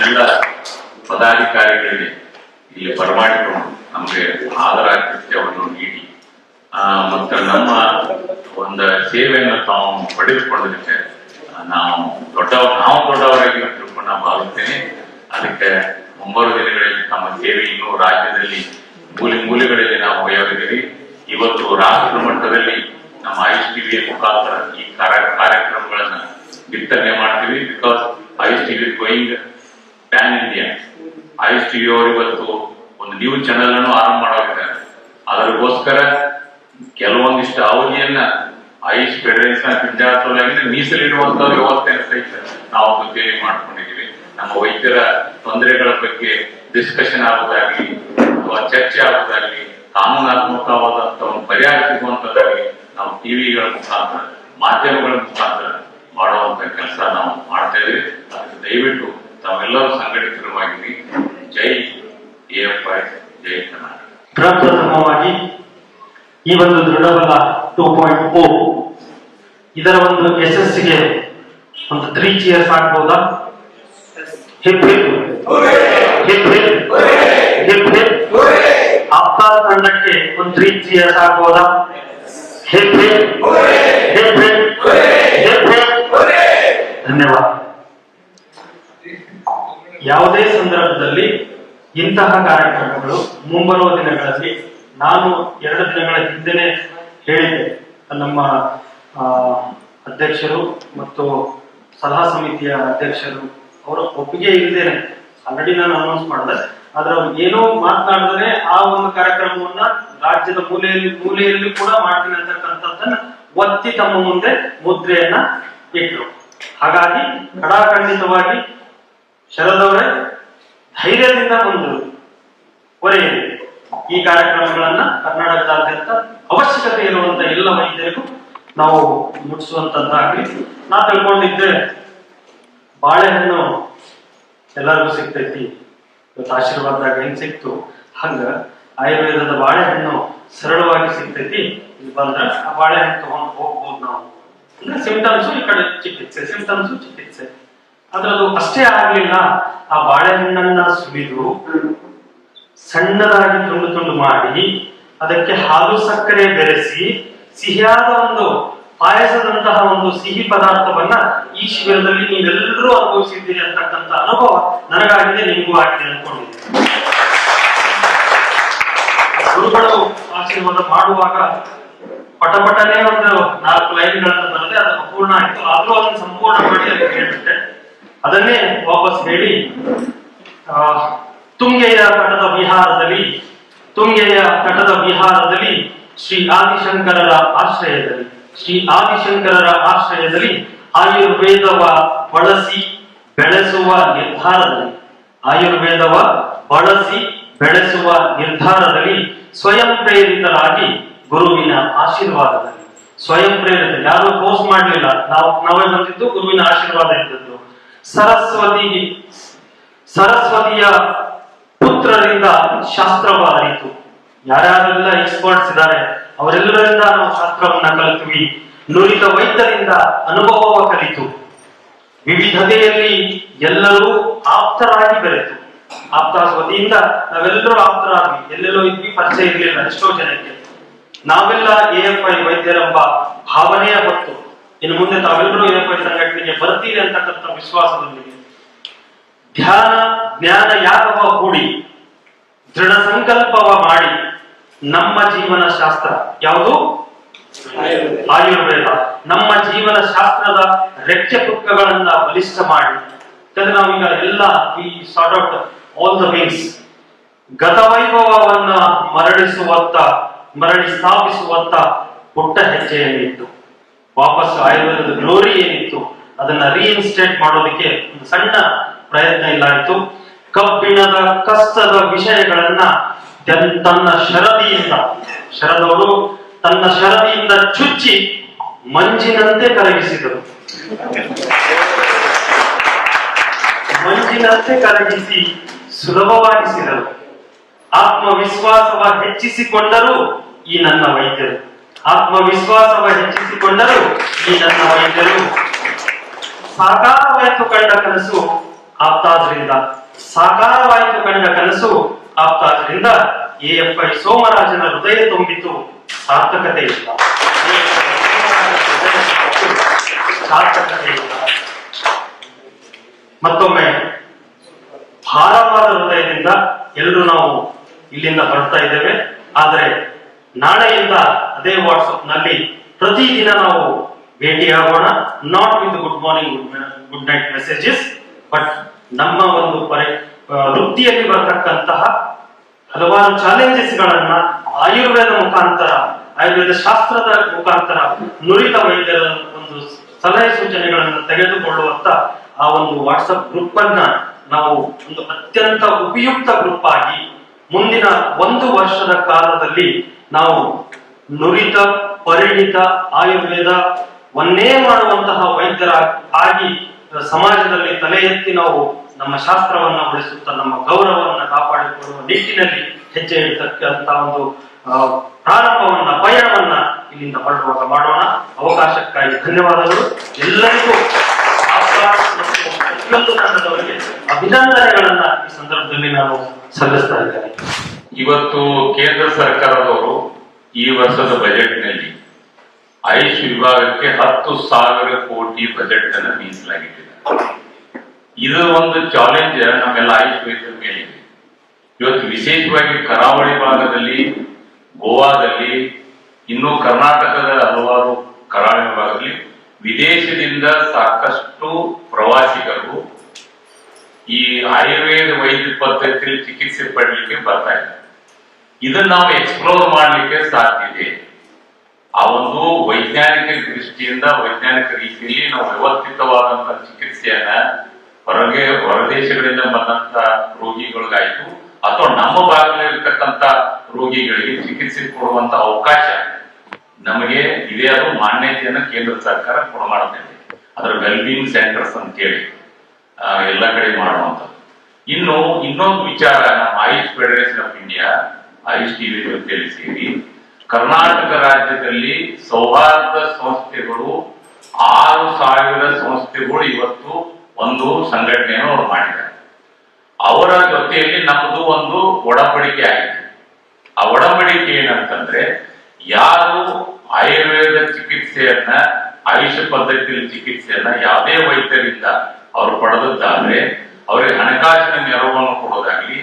ಎಲ್ಲ ಪದಾಧಿಕಾರಿಗಳಿಗೆ ಇಲ್ಲಿ ಬರಮಾಡಿಕೊಂಡು ನಮಗೆ ಆದರಾತಿಥ್ಯವನ್ನು ನೀಡಿ ಮತ್ತು ನಮ್ಮ ಒಂದು ಸೇವೆಯನ್ನು ತಾವು ಪಡೆದುಕೊಳ್ಳೋದಕ್ಕೆ ನಾವು ದೊಡ್ಡವರಾಗಿ ತಿಳ್ಕೊಂಡು ನಾನು ಭಾವಿಸ್ತೇನೆ. ಅದಕ್ಕೆ ಮುಂಬರುವ ದಿನಗಳಲ್ಲಿ ತಮ್ಮ ಸೇವೆ ಇನ್ನೂ ರಾಜ್ಯದಲ್ಲಿ ಮೂಲೆಗಳಲ್ಲಿ ನಾವು ಒಯ್ಯೋದಿದ್ದೀವಿ. ಇವತ್ತು ರಾಷ್ಟ್ರ ಮಟ್ಟದಲ್ಲಿ ನಮ್ಮ ಆಯುಷ್ ಟಿವಿಯ ಮುಖಾಂತರ ಈ ಕಾರ್ಯಕ್ರಮಗಳನ್ನ ಬಿತ್ತನೆ ಮಾಡ್ತೀವಿ. Because AYUSH TV going PAN India. AYUSH TV ಅವರು ಇವತ್ತು ಒಂದು ನ್ಯೂಸ್ ಚಾನೆಲ್ ಅನ್ನು ಆರಂಭ ಮಾಡೋಗಿದ್ದಾರೆ. ಅದಕ್ಕೋಸ್ಕರ ಕೆಲವೊಂದಿಷ್ಟು ಅವಧಿಯನ್ನ ಆಯುಷ್ ಫೆಡರೇಷನ್ ಆಫ್ ಇಂಡಿಯಾ ಮೀಸಲಿಡುವಂತ ವ್ಯವಸ್ಥೆಯನ್ನು ಸಹಿತ ನಾವು ಗುತ್ತಿಗೆ ಮಾಡ್ಕೊಂಡಿದ್ದೀವಿ. ನಮ್ಮ ವೈದ್ಯರ ತೊಂದರೆಗಳ ಬಗ್ಗೆ ಡಿಸ್ಕಷನ್ ಆಗೋದಾಗ್ಲಿ ಅಥವಾ ಚರ್ಚೆ ಆಗೋದಾಗ್ಲಿ, ಕಾನೂನಾತ್ಮಕವಾದಂತ ಒಂದು ಪರಿಹಾರ ಸಿಗುವಂತದ್ದಾಗಲಿ ನಾವು ಟಿವಿಗಳ ಮುಖಾಂತರ, ಮಾಧ್ಯಮಗಳ ಮುಖಾಂತರ ಮಾಡುವಂತ ಕೆಲಸ ನಾವು ಮಾಡ್ತಾ ಇದ್ದೀವಿ. ಅದಕ್ಕೆ ದಯವಿಟ್ಟು ತಾವೆಲ್ಲರೂ ಸಂಘಟಿತರವಾಗಿರಿ. ಜೈ AFI, ಜೈ ಕರ್ನಾಟಕ. ಪ್ರಪ್ರಥಮವಾಗಿ ಈ ಒಂದು ದೃಢಬಲ 2.0 ಇದರ ಒಂದು ಯಶಸ್ಸಿಗೆ ಒಂದು 3 cheers ಆಗ್ಬೋದಾ? Hip hip hip hip hip hip. Ophthal ತಂಡಕ್ಕೆ ಒಂದು 3 cheers ಆಗ್ಬೋದಾ? Hip hip hip hip hip hip. ಧನ್ಯವಾದ. ಯಾವುದೇ ಸಂದರ್ಭದಲ್ಲಿ ಇಂತಹ ಕಾರ್ಯಕ್ರಮಗಳು ಮುಂಬರುವ ದಿನಗಳಲ್ಲಿ, ನಾನು 2 ದಿನಗಳ ಹಿಂದೆನೆ ಹೇಳಿದ್ದೆ, ನಮ್ಮ ಅಧ್ಯಕ್ಷರು ಮತ್ತು ಸಲಹಾ ಸಮಿತಿಯ ಅಧ್ಯಕ್ಷರು ಅವರ ಒಪ್ಪಿಗೆ ಇಲ್ಲದೇನೆ ಆಲ್ರೆಡಿ ನಾನು ಅನೌನ್ಸ್ ಮಾಡಿದೆ. ಆದ್ರೆ ಅವ್ರು ಏನೋ ಮಾತನಾಡಿದ್ರೆ ಆ ಒಂದು ಕಾರ್ಯಕ್ರಮವನ್ನ ರಾಜ್ಯದ ಮೂಲೆಯಲ್ಲಿ ಕೂಡ ಮಾಡ್ತೀನಿ ಅಂತಕ್ಕಂಥದ್ದನ್ನ ಒತ್ತಿ ತಮ್ಮ ಮುಂದೆ ಮುದ್ರೆಯನ್ನ ಇಟ್ಟರು. ಹಾಗಾಗಿ ಖಡಾಖಂಡಿತವಾಗಿ ಶರದವರೇ ಧೈರ್ಯದಿಂದ ಮುಂದುವರೆಯಿರಿ. ಈ ಕಾರ್ಯಕ್ರಮಗಳನ್ನ ಕರ್ನಾಟಕದಾದ್ಯಂತ ಅವಶ್ಯಕತೆ ಇರುವಂತ ಎಲ್ಲ ವೈದ್ಯರಿಗೂ ನಾವು ಮುಟ್ಟಿಸುವಂತದ್ದಾಗ್ಲಿ. ನಾ ತಿಳ್ಕೊಂಡಿದ್ದೆ ಬಾಳೆಹಣ್ಣು ಎಲ್ಲರಿಗೂ ಸಿಗ್ತೈತಿ, ಇವತ್ತು ಆಶೀರ್ವಾದದಾಗ ಹೆಂಗ್ ಸಿಕ್ತು ಹಂಗ ಆಯುರ್ವೇದದ ಬಾಳೆಹಣ್ಣು ಸರಳವಾಗಿ ಸಿಗ್ತೈತಿ. ಇಲ್ಲಿ ಬಂದ್ರೆ ಆ ಬಾಳೆಹಣ್ಣು ತಗೊಂಡು ಹೋಗ್ಬೋದು ನಾವು. ಅಂದ್ರೆ ಸಿಂಪ್ಟಮ್ಸು ಈ ಕಡೆ ಚಿಕಿತ್ಸೆ, ಸಿಂಪ್ಟಮ್ಸು ಚಿಕಿತ್ಸೆ. ಅದ್ರದ್ದು ಅಷ್ಟೇ ಆಗ್ಲಿಲ್ಲ, ಆ ಬಾಳೆಹಣ್ಣನ್ನ ಸುಲಿದು ಸಣ್ಣದಾಗಿ ತುಂಡು ತುಂಡು ಮಾಡಿ ಅದಕ್ಕೆ ಹಾಲು ಸಕ್ಕರೆ ಬೆರೆಸಿ ಸಿಹಿಯಾದ ಒಂದು ಪಾಯಸದಂತಹ ಒಂದು ಸಿಹಿ ಪದಾರ್ಥವನ್ನ ಈ ಶಿಬಿರದಲ್ಲಿ ನೀವೆಲ್ಲರೂ ಅನುಭವಿಸಿದ್ದೀರಿ ಅಂತಕ್ಕಂಥ ಅನುಭವ ನನಗಾಗಿದೆ, ನಿಮಗೂ ಆಗಿದೆ ಅನ್ಕೊಂಡಿದ್ದೀನಿ. ಗುರುಗಳು ಆಶೀರ್ವಾದ ಮಾಡುವಾಗ ಪಟಪಟನೇ ಒಂದು 4 ಲೈನ್ಗಳನ್ನು ಬರದೆ ಅದು ಅಪೂರ್ಣ ಆಯ್ತು. ಆದ್ರೂ ಅದನ್ನು ಸಂಪೂರ್ಣ ಮಾಡಿ ಅದಕ್ಕೆ ಹೇಳ್ಬಿಟ್ಟೆ. ಅದನ್ನೇ ವಾಪಸ್ ಹೇಳಿ, ತುಂಗೆಯ ತಟದ ವಿಹಾರದಲ್ಲಿ ಶ್ರೀ ಆದಿಶಂಕರರ ಆಶ್ರಯದಲ್ಲಿ ಆಯುರ್ವೇದವ ಬಳಸಿ ಬೆಳೆಸುವ ನಿರ್ಧಾರದಲ್ಲಿ ಸ್ವಯಂ ಪ್ರೇರಿತರಾಗಿ ಗುರುವಿನ ಆಶೀರ್ವಾದದಲ್ಲಿ, ಸ್ವಯಂ ಪ್ರೇರಿತ, ಯಾರು ಫೋರ್ಸ್ ಮಾಡಲಿಲ್ಲ, ನಾವೇ ಬಂದಿದ್ದು, ಗುರುವಿನ ಆಶೀರ್ವಾದ ಇದ್ದದ್ದು. ಸರಸ್ವತಿಯ ಪುತ್ರರಿಂದ ಶಾಸ್ತ್ರವ ಅರಿತು, ಯಾರ್ಯಾರೆಲ್ಲ ಎಕ್ಸ್ಪರ್ಟ್ಸ್ ಇದ್ದಾರೆ ಅವರೆಲ್ಲರಿಂದ ನಾವು ಶಾಸ್ತ್ರವನ್ನ ಕಲಿತ್ವಿ. ನುರಿತ ವೈದ್ಯರಿಂದ ಅನುಭವವ ಕಲಿತು, ವಿವಿಧತೆಯಲ್ಲಿ ಎಲ್ಲರೂ ಆಪ್ತರಾಗಿ ಬೆರೆತು. ಆಪ್ತಾಸ್ವತಿಯಿಂದ ನಾವೆಲ್ಲರೂ ಆಪ್ತರಾದ್ವಿ. ಎಲ್ಲೆಲ್ಲೋ ಇದ್ವಿ, ಪರಿಚಯ ಇರಲಿಲ್ಲ ಎಷ್ಟೋ ಜನಕ್ಕೆ. ನಾವೆಲ್ಲ AFI ವೈದ್ಯರೆಂಬ ಭಾವನೆಯ ಹೊತ್ತು ಇನ್ನು ಮುಂದೆ ತಾವೆಲ್ಲರೂ AFI ಸಂಘಟನೆಗೆ ಬರ್ತೀರಿ ಅಂತಕ್ಕಂಥ ವಿಶ್ವಾಸದೊಂದಿಗೆ ಜ್ಞಾನ ಯಾಗವ ಹೂಡಿ ದೃಢ ಸಂಕಲ್ಪವ ಮಾಡಿ ನಮ್ಮ ಜೀವನ ಶಾಸ್ತ್ರ ಯಾವುದು? ಆಯುರ್ವೇದ. ನಮ್ಮ ಜೀವನ ಶಾಸ್ತ್ರದ ರೆಕ್ಕೆ ಪುಕ್ಕಗಳನ್ನ ಬಲಿಷ್ಠ ಮಾಡಿ, ಯಾಕಂದ್ರೆ ನಾವೀಗ ಎಲ್ಲ sort out all the wings, ಗತವೈಭವವನ್ನ ಮರಳಿ ಸ್ಥಾಪಿಸುವತ್ತ ಪುಟ್ಟ ಹೆಜ್ಜೆಯನ್ನಿತ್ತು. ವಾಪಸ್ ಆಯುರ್ವೇದದ ಗ್ಲೋರಿ ಏನಿತ್ತು ಅದನ್ನ ರೀಇನ್ಸ್ಟೇಟ್ ಮಾಡೋದಕ್ಕೆ ಒಂದು ಸಣ್ಣ ಪ್ರಯತ್ನ ಇಲ್ಲಾಯಿತು. ಕಬ್ಬಿಣದ ಕಷ್ಟದ ವಿಷಯಗಳನ್ನ ತನ್ನ ಶರದವರು ತನ್ನ ಶರದಿಯಿಂದ ಚುಚ್ಚಿ ಮಂಜಿನಂತೆ ಕರಗಿಸಿ ಸುಲಭವಾಗಿಸಿದರು. ಆತ್ಮವಿಶ್ವಾಸವ ಹೆಚ್ಚಿಸಿಕೊಂಡರು ಈ ನನ್ನ ವೈದ್ಯರು. ಸಾಕಾರವಾಯಿತು ಕಂಡ ಕನಸು ಆಪ್ತಾದ್ರಿಂದ AFI ಸೋಮರಾಜನ ಹೃದಯ ತುಂಬಿತು ಸಾರ್ಥಕತೆಯಿಂದ. ಮತ್ತೊಮ್ಮೆ ಭಾರವಾದ ಹೃದಯದಿಂದ ಎಲ್ಲರೂ ನಾವು ಇಲ್ಲಿಂದ ಬರ್ತಾ ಇದ್ದೇವೆ. ಆದರೆ ನಾಳೆಯಿಂದ ಅದೇ ವಾಟ್ಸಪ್ ನಲ್ಲಿ ಪ್ರತಿದಿನ ನಾವು ಭೇಟಿಯಾಗೋಣ. Not with good morning good night messages, but ನಮ್ಮ ಒಂದು ವೃತ್ತಿಯಲ್ಲಿ ಬರತಕ್ಕಂತಹ ಹಲವಾರು ಚಾಲೆಂಜಸ್ ಗಳನ್ನ ಆಯುರ್ವೇದ ಮುಖಾಂತರ, ಆಯುರ್ವೇದ ಶಾಸ್ತ್ರದ ಮುಖಾಂತರ ನುರಿತ ವೈದ್ಯರ ಒಂದು ಸಲಹೆ ಸೂಚನೆಗಳನ್ನು ತೆಗೆದುಕೊಳ್ಳುವಂತ ಆ ಒಂದು ವಾಟ್ಸಪ್ ಗ್ರೂಪ್ ಅನ್ನ ನಾವು ಒಂದು ಅತ್ಯಂತ ಉಪಯುಕ್ತ ಗ್ರೂಪ್ ಆಗಿ ಮುಂದಿನ 1 ವರ್ಷದ ಕಾಲದಲ್ಲಿ ನಾವು ನುರಿತ ಪರಿಣಿತ ಆಯುರ್ವೇದವನ್ನೇ ಮಾಡುವಂತಹ ವೈದ್ಯರ ಆಗಿ ಸಮಾಜದಲ್ಲಿ ತಲೆ ಎತ್ತಿ ನಾವು ನಮ್ಮ ಶಾಸ್ತ್ರವನ್ನ ಉಳಿಸುತ್ತಾ ನಮ್ಮ ಗೌರವವನ್ನು ಕಾಪಾಡಿಕೊಳ್ಳುವ ನಿಟ್ಟಿನಲ್ಲಿ ಹೆಜ್ಜೆ ಇಡತಕ್ಕಂತ ಒಂದು ಪ್ರಾರಂಭವನ್ನ, ಪಯಣವನ್ನ ಇಲ್ಲಿಂದ ಹೊರಡುವಾಗ ಮಾಡೋಣ. ಅವಕಾಶಕ್ಕಾಗಿ ಧನ್ಯವಾದಗಳು. ಎಲ್ಲರಿಗೂ ಪ್ರತಿಯೊಂದು ತಂಡದವರಿಗೆ ಅಭಿನಂದನೆಗಳನ್ನ ಈ ಸಂದರ್ಭದಲ್ಲಿ ನಾನು ಸಲ್ಲಿಸ್ತಾ ಇದ್ದೇನೆ. ಇವತ್ತು ಕೇಂದ್ರ ಸರ್ಕಾರದವರು ಈ ವರ್ಷದ ಬಜೆಟ್ ನಲ್ಲಿ ಆಯುಷ್ ವಿಭಾಗಕ್ಕೆ 10,000 ಕೋಟಿ ಬಜೆಟ್ ಅನ್ನು ಮೀಸಲಾಗಿಟ್ಟಿದ್ದಾರೆ. ಇದು ಒಂದು ಚಾಲೆಂಜ್ ನಮ್ಮೆಲ್ಲ ಆಯುಷ್ ವೈದ್ಯರ ಮೇಲಿದೆ. ಇವತ್ತು ವಿಶೇಷವಾಗಿ ಕರಾವಳಿ ಭಾಗದಲ್ಲಿ, ಗೋವಾದಲ್ಲಿ, ಇನ್ನು ಕರ್ನಾಟಕದ ಹಲವಾರು ಕರಾವಳಿ ಭಾಗದಲ್ಲಿ ವಿದೇಶದಿಂದ ಸಾಕಷ್ಟು ಪ್ರವಾಸಿಗರು ಈ ಆಯುರ್ವೇದ ವೈದ್ಯ ಪದ್ಧತಿಯಲ್ಲಿ ಚಿಕಿತ್ಸೆ ಪಡಲಿಕ್ಕೆ ಬರ್ತಾ ಇದ್ದಾರೆ. ಇದನ್ನ ನಾವು ಎಕ್ಸ್ಪ್ಲೋರ್ ಮಾಡಲಿಕ್ಕೆ ಸಾಧ್ಯ ಇದೆ. ಆ ಒಂದು ವೈಜ್ಞಾನಿಕ ದೃಷ್ಟಿಯಿಂದ, ವೈಜ್ಞಾನಿಕ ರೀತಿಯಲ್ಲಿ ನಾವು ವ್ಯವಸ್ಥಿತವಾದಂತಹ ಚಿಕಿತ್ಸೆಯನ್ನ ಹೊರದೇಶಗಳಿಂದ ಬಂದಂತ ರೋಗಿಗಳಿಗಾಯ್ತು ಅಥವಾ ನಮ್ಮ ಭಾಗದಲ್ಲಿರ್ತಕ್ಕಂಥ ರೋಗಿಗಳಿಗೆ ಚಿಕಿತ್ಸೆ ಕೊಡುವಂತ ಅವಕಾಶ ನಮಗೆ ಇದೆ. ಅದು ಮಾನ್ಯತೆಯನ್ನ ಕೇಂದ್ರ ಸರ್ಕಾರ ಕೊಡಮಾಡ್ತಾ ಇದೆ. ಅದರ ವೆಲ್ಬೀಯಿಂಗ್ ಸೆಂಟರ್ಸ್ ಅಂತೇಳಿ ಎಲ್ಲ ಕಡೆ ಮಾಡುವಂಥದ್ದು. ಇನ್ನು ಇನ್ನೊಂದು ವಿಚಾರ, ನಮ್ಮ AYUSH federation of India, AYUSH TV ಜೊತೆಯಲ್ಲಿ ಸೇರಿ ಕರ್ನಾಟಕ ರಾಜ್ಯದಲ್ಲಿ ಸೌಹಾರ್ದ ಸಂಸ್ಥೆಗಳು 6,000 ಸಂಸ್ಥೆಗಳು ಇವತ್ತು ಒಂದು ಸಂಘಟನೆಯನ್ನು ಅವರು ಮಾಡಿದ್ದಾರೆ. ಅವರ ಜೊತೆಯಲ್ಲಿ ನಮ್ಮದು ಒಂದು ಒಡಂಬಡಿಕೆ ಆಗಿದೆ. ಆ ಒಡಂಬಡಿಕೆ ಏನಂತಂದ್ರೆ, ಯಾರು ಆಯುರ್ವೇದ ಚಿಕಿತ್ಸೆಯನ್ನ, ಆಯುಷ್ ಪದ್ಧತಿಯಲ್ಲಿ ಚಿಕಿತ್ಸೆಯನ್ನ ಯಾವುದೇ ವೈದ್ಯರಿಂದ ಅವರು ಪಡೆದದ್ದಾದ್ರೆ ಅವರಿಗೆ ಹಣಕಾಸಿನ ನೆರವನ್ನು ಕೊಡೋದಾಗ್ಲಿ,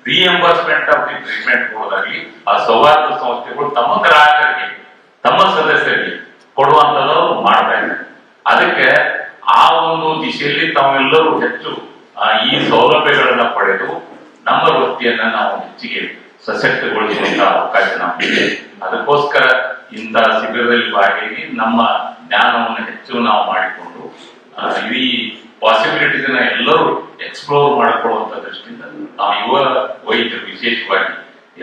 ರಿಎಂಬರ್ಸ್ಮೆಂಟ್ ಆಫ್ ದಿ ಟ್ರೀಟ್ಮೆಂಟ್ ಕೊಡೋದಾಗ್ಲಿ ಆ ಸೌಹಾರ್ದ ಸಂಸ್ಥೆಗಳು ತಮ್ಮ ಗ್ರಾಹಕರಿಗೆ, ತಮ್ಮ ಸದಸ್ಯರಿಗೆ ಕೊಡುವಂತದ್ದು ಮಾಡ್ತಾ ಇದ್ದಾರೆ. ಅದಕ್ಕೆ ಆ ಒಂದು ದಿಶೆಯಲ್ಲಿ ತಾವೆಲ್ಲರೂ ಹೆಚ್ಚು ಈ ಸೌಲಭ್ಯಗಳನ್ನ ಪಡೆದು ನಮ್ಮ ವೃತ್ತಿಯನ್ನ ನಾವು ಹೆಚ್ಚಿಗೆ ಸಶಕ್ತಗೊಳಿಸುವಂತ ಅವಕಾಶ ನಮಗೆ. ಅದಕ್ಕೋಸ್ಕರ ಇಂಥ ಶಿಬಿರದಲ್ಲಿ ಭಾಗಿಯಾಗಿ ನಮ್ಮ ಜ್ಞಾನವನ್ನು ಹೆಚ್ಚು ನಾವು ಮಾಡಿಕೊಂಡು ಈ ಪಾಸಿಬಿಲಿಟೀಸ್ ಎಲ್ಲರೂ ಎಕ್ಸ್ಪ್ಲೋರ್ ಮಾಡಿಕೊಳ್ಳುವಂತ ದೃಷ್ಟಿಯಿಂದ ನಾವು ಯುವ ವೈದ್ಯರು ವಿಶೇಷವಾಗಿ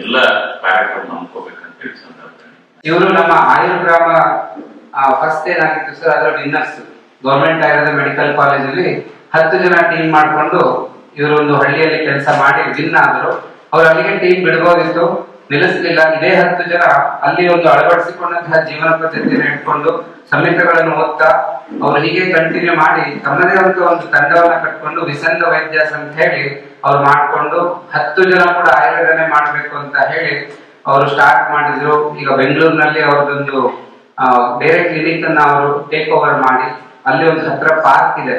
ಎಲ್ಲ ಕಾರ್ಯಕ್ರಮ ನಂಬ್ಕೋಬೇಕಂತ ಸಂದರ್ಭದಲ್ಲಿ ಇವರು ನಮ್ಮ ಆಯುರ್ಗ್ರಾಮ ಫಸ್ಟ್ ಏನಾಗಿತ್ತು ಸರ್, ಅದರ ವಿನ್ನರ್ಸ್ ಗೌರ್ಮೆಂಟ್ ಆಯುರ್ವೇದ ಮೆಡಿಕಲ್ ಕಾಲೇಜಲ್ಲಿ 10 ಜನ ಟೀಮ್ ಮಾಡ್ಕೊಂಡು ಇವರು ಒಂದು ಹಳ್ಳಿಯಲ್ಲಿ ಕೆಲಸ ಮಾಡಿ ವಿನ್ ಆದ್ರು. ಅವ್ರು ಅಲ್ಲಿಗೆ ಟೀಮ್ ಬಿಡಬಹುದಿತ್ತು, ನಿಲ್ಲಿಸಲಿಲ್ಲ. ಇದೇ 10 ಜನ ಅಲ್ಲಿ ಒಂದು ಅಳವಡಿಸಿಕೊಂಡಂತಹ ಜೀವನ ಪದ್ಧತಿಯನ್ನು ಇಟ್ಕೊಂಡು ಸಂಹಿತೆಗಳನ್ನು ಓದ್ತಾ ಅವ್ರು ಹೀಗೆ ಕಂಟಿನ್ಯೂ ಮಾಡಿ ತಮ್ಮದೇ ಒಂದು ತಂಡವನ್ನ ಕಟ್ಕೊಂಡು ವಿಸಂದ ವೈದ್ಯಾಸ್ ಅಂತ ಹೇಳಿ ಅವ್ರು ಮಾಡ್ಕೊಂಡು 10 ಜನ ಕೂಡ ಆಯುರ್ವೇದನೆ ಮಾಡ್ಬೇಕು ಅಂತ ಹೇಳಿ ಅವರು ಸ್ಟಾರ್ಟ್ ಮಾಡಿದ್ರು. ಈಗ ಬೆಂಗಳೂರಿನಲ್ಲಿ ಅವ್ರದ್ದೊಂದು ಬೇರೆ ಕ್ಲಿನಿಕ್ ಅನ್ನ ಅವರು ಟೇಕ್ ಓವರ್ ಮಾಡಿ ಅಲ್ಲಿ ಒಂದು ಹತ್ರ ಪಾರ್ಕ್ ಇದೆ.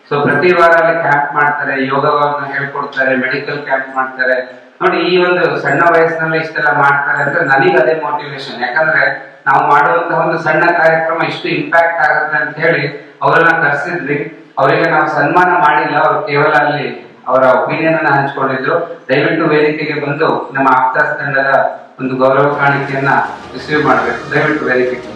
ಸೊ ಪ್ರತಿ ವಾರ ಅಲ್ಲಿ ಕ್ಯಾಂಪ್ ಮಾಡ್ತಾರೆ, ಯೋಗವನ್ನು ಹೇಳ್ಕೊಡ್ತಾರೆ, ಮೆಡಿಕಲ್ ಕ್ಯಾಂಪ್ ಮಾಡ್ತಾರೆ. ನೋಡಿ, ಈ ಒಂದು ಸಣ್ಣ ವಯಸ್ಸಿನಲ್ಲಿ ಇಷ್ಟೆಲ್ಲ ಮಾಡ್ತಾರೆ ಅಂದ್ರೆ ನನಗೆ ಅದೇ ಮೋಟಿವೇಶನ್. ಯಾಕಂದ್ರೆ ನಾವು ಮಾಡುವಂತಹ ಒಂದು ಸಣ್ಣ ಕಾರ್ಯಕ್ರಮ ಇಷ್ಟು ಇಂಪ್ಯಾಕ್ಟ್ ಆಗುತ್ತೆ ಅಂತ ಹೇಳಿ ಅವರನ್ನ ಕರೆಸಿದ್ವಿ. ಅವರಿಗೆ ನಾವು ಸನ್ಮಾನ ಮಾಡಿಲ್ಲ, ಅವರು ಕೇವಲ ಅಲ್ಲಿ ಅವರ ಒಪಿನಿಯನ್ ಅನ್ನ ಹಂಚ್ಕೊಂಡಿದ್ರು. ದಯವಿಟ್ಟು ವೇದಿಕೆಗೆ ಬಂದು ನಮ್ಮ ಆಪ್ತಾಸ್ ತಂಡದ ಒಂದು ಗೌರವ ಕಾಣಿಕೆಯನ್ನ ರಿಸೀವ್ ಮಾಡಬೇಕು. ದಯವಿಟ್ಟು ವೇದಿಕೆಗೆ.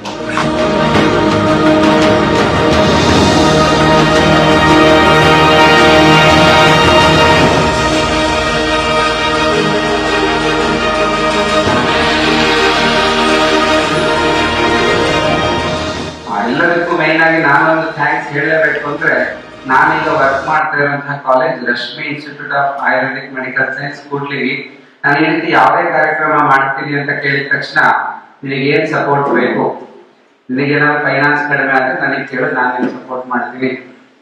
ಎಲ್ಲದಕ್ಕೂ ಮೈನ್ ಆಗಿ ನಾನೊಂದು ಥ್ಯಾಂಕ್ಸ್ ಹೇಳಲೇಬೇಕು ಅಂದ್ರೆ, ನಾನೀಗ ವರ್ಕ್ ಮಾಡ್ತಾ ಇರುವಂತಹ college Rashmi institute of Ayurvedic medical science Kudligi. ನಾನು ಈ ರೀತಿ ಯಾವುದೇ ಕಾರ್ಯಕ್ರಮ ಮಾಡ್ತೀನಿ ಅಂತ ಕೇಳಿದ ತಕ್ಷಣ ನಿನಗೆ ಏನ್ ಸಪೋರ್ಟ್ ಬೇಕು, ನಿನಗೇನಾದ್ರು ಫೈನಾನ್ಸ್ ಕಡಿಮೆ ಆದ್ರೆ ನನಗೆ ಕೇಳೋದು, ನಾನು ನಿಮ್ಗೆ ಸಪೋರ್ಟ್ ಮಾಡ್ತೀನಿ.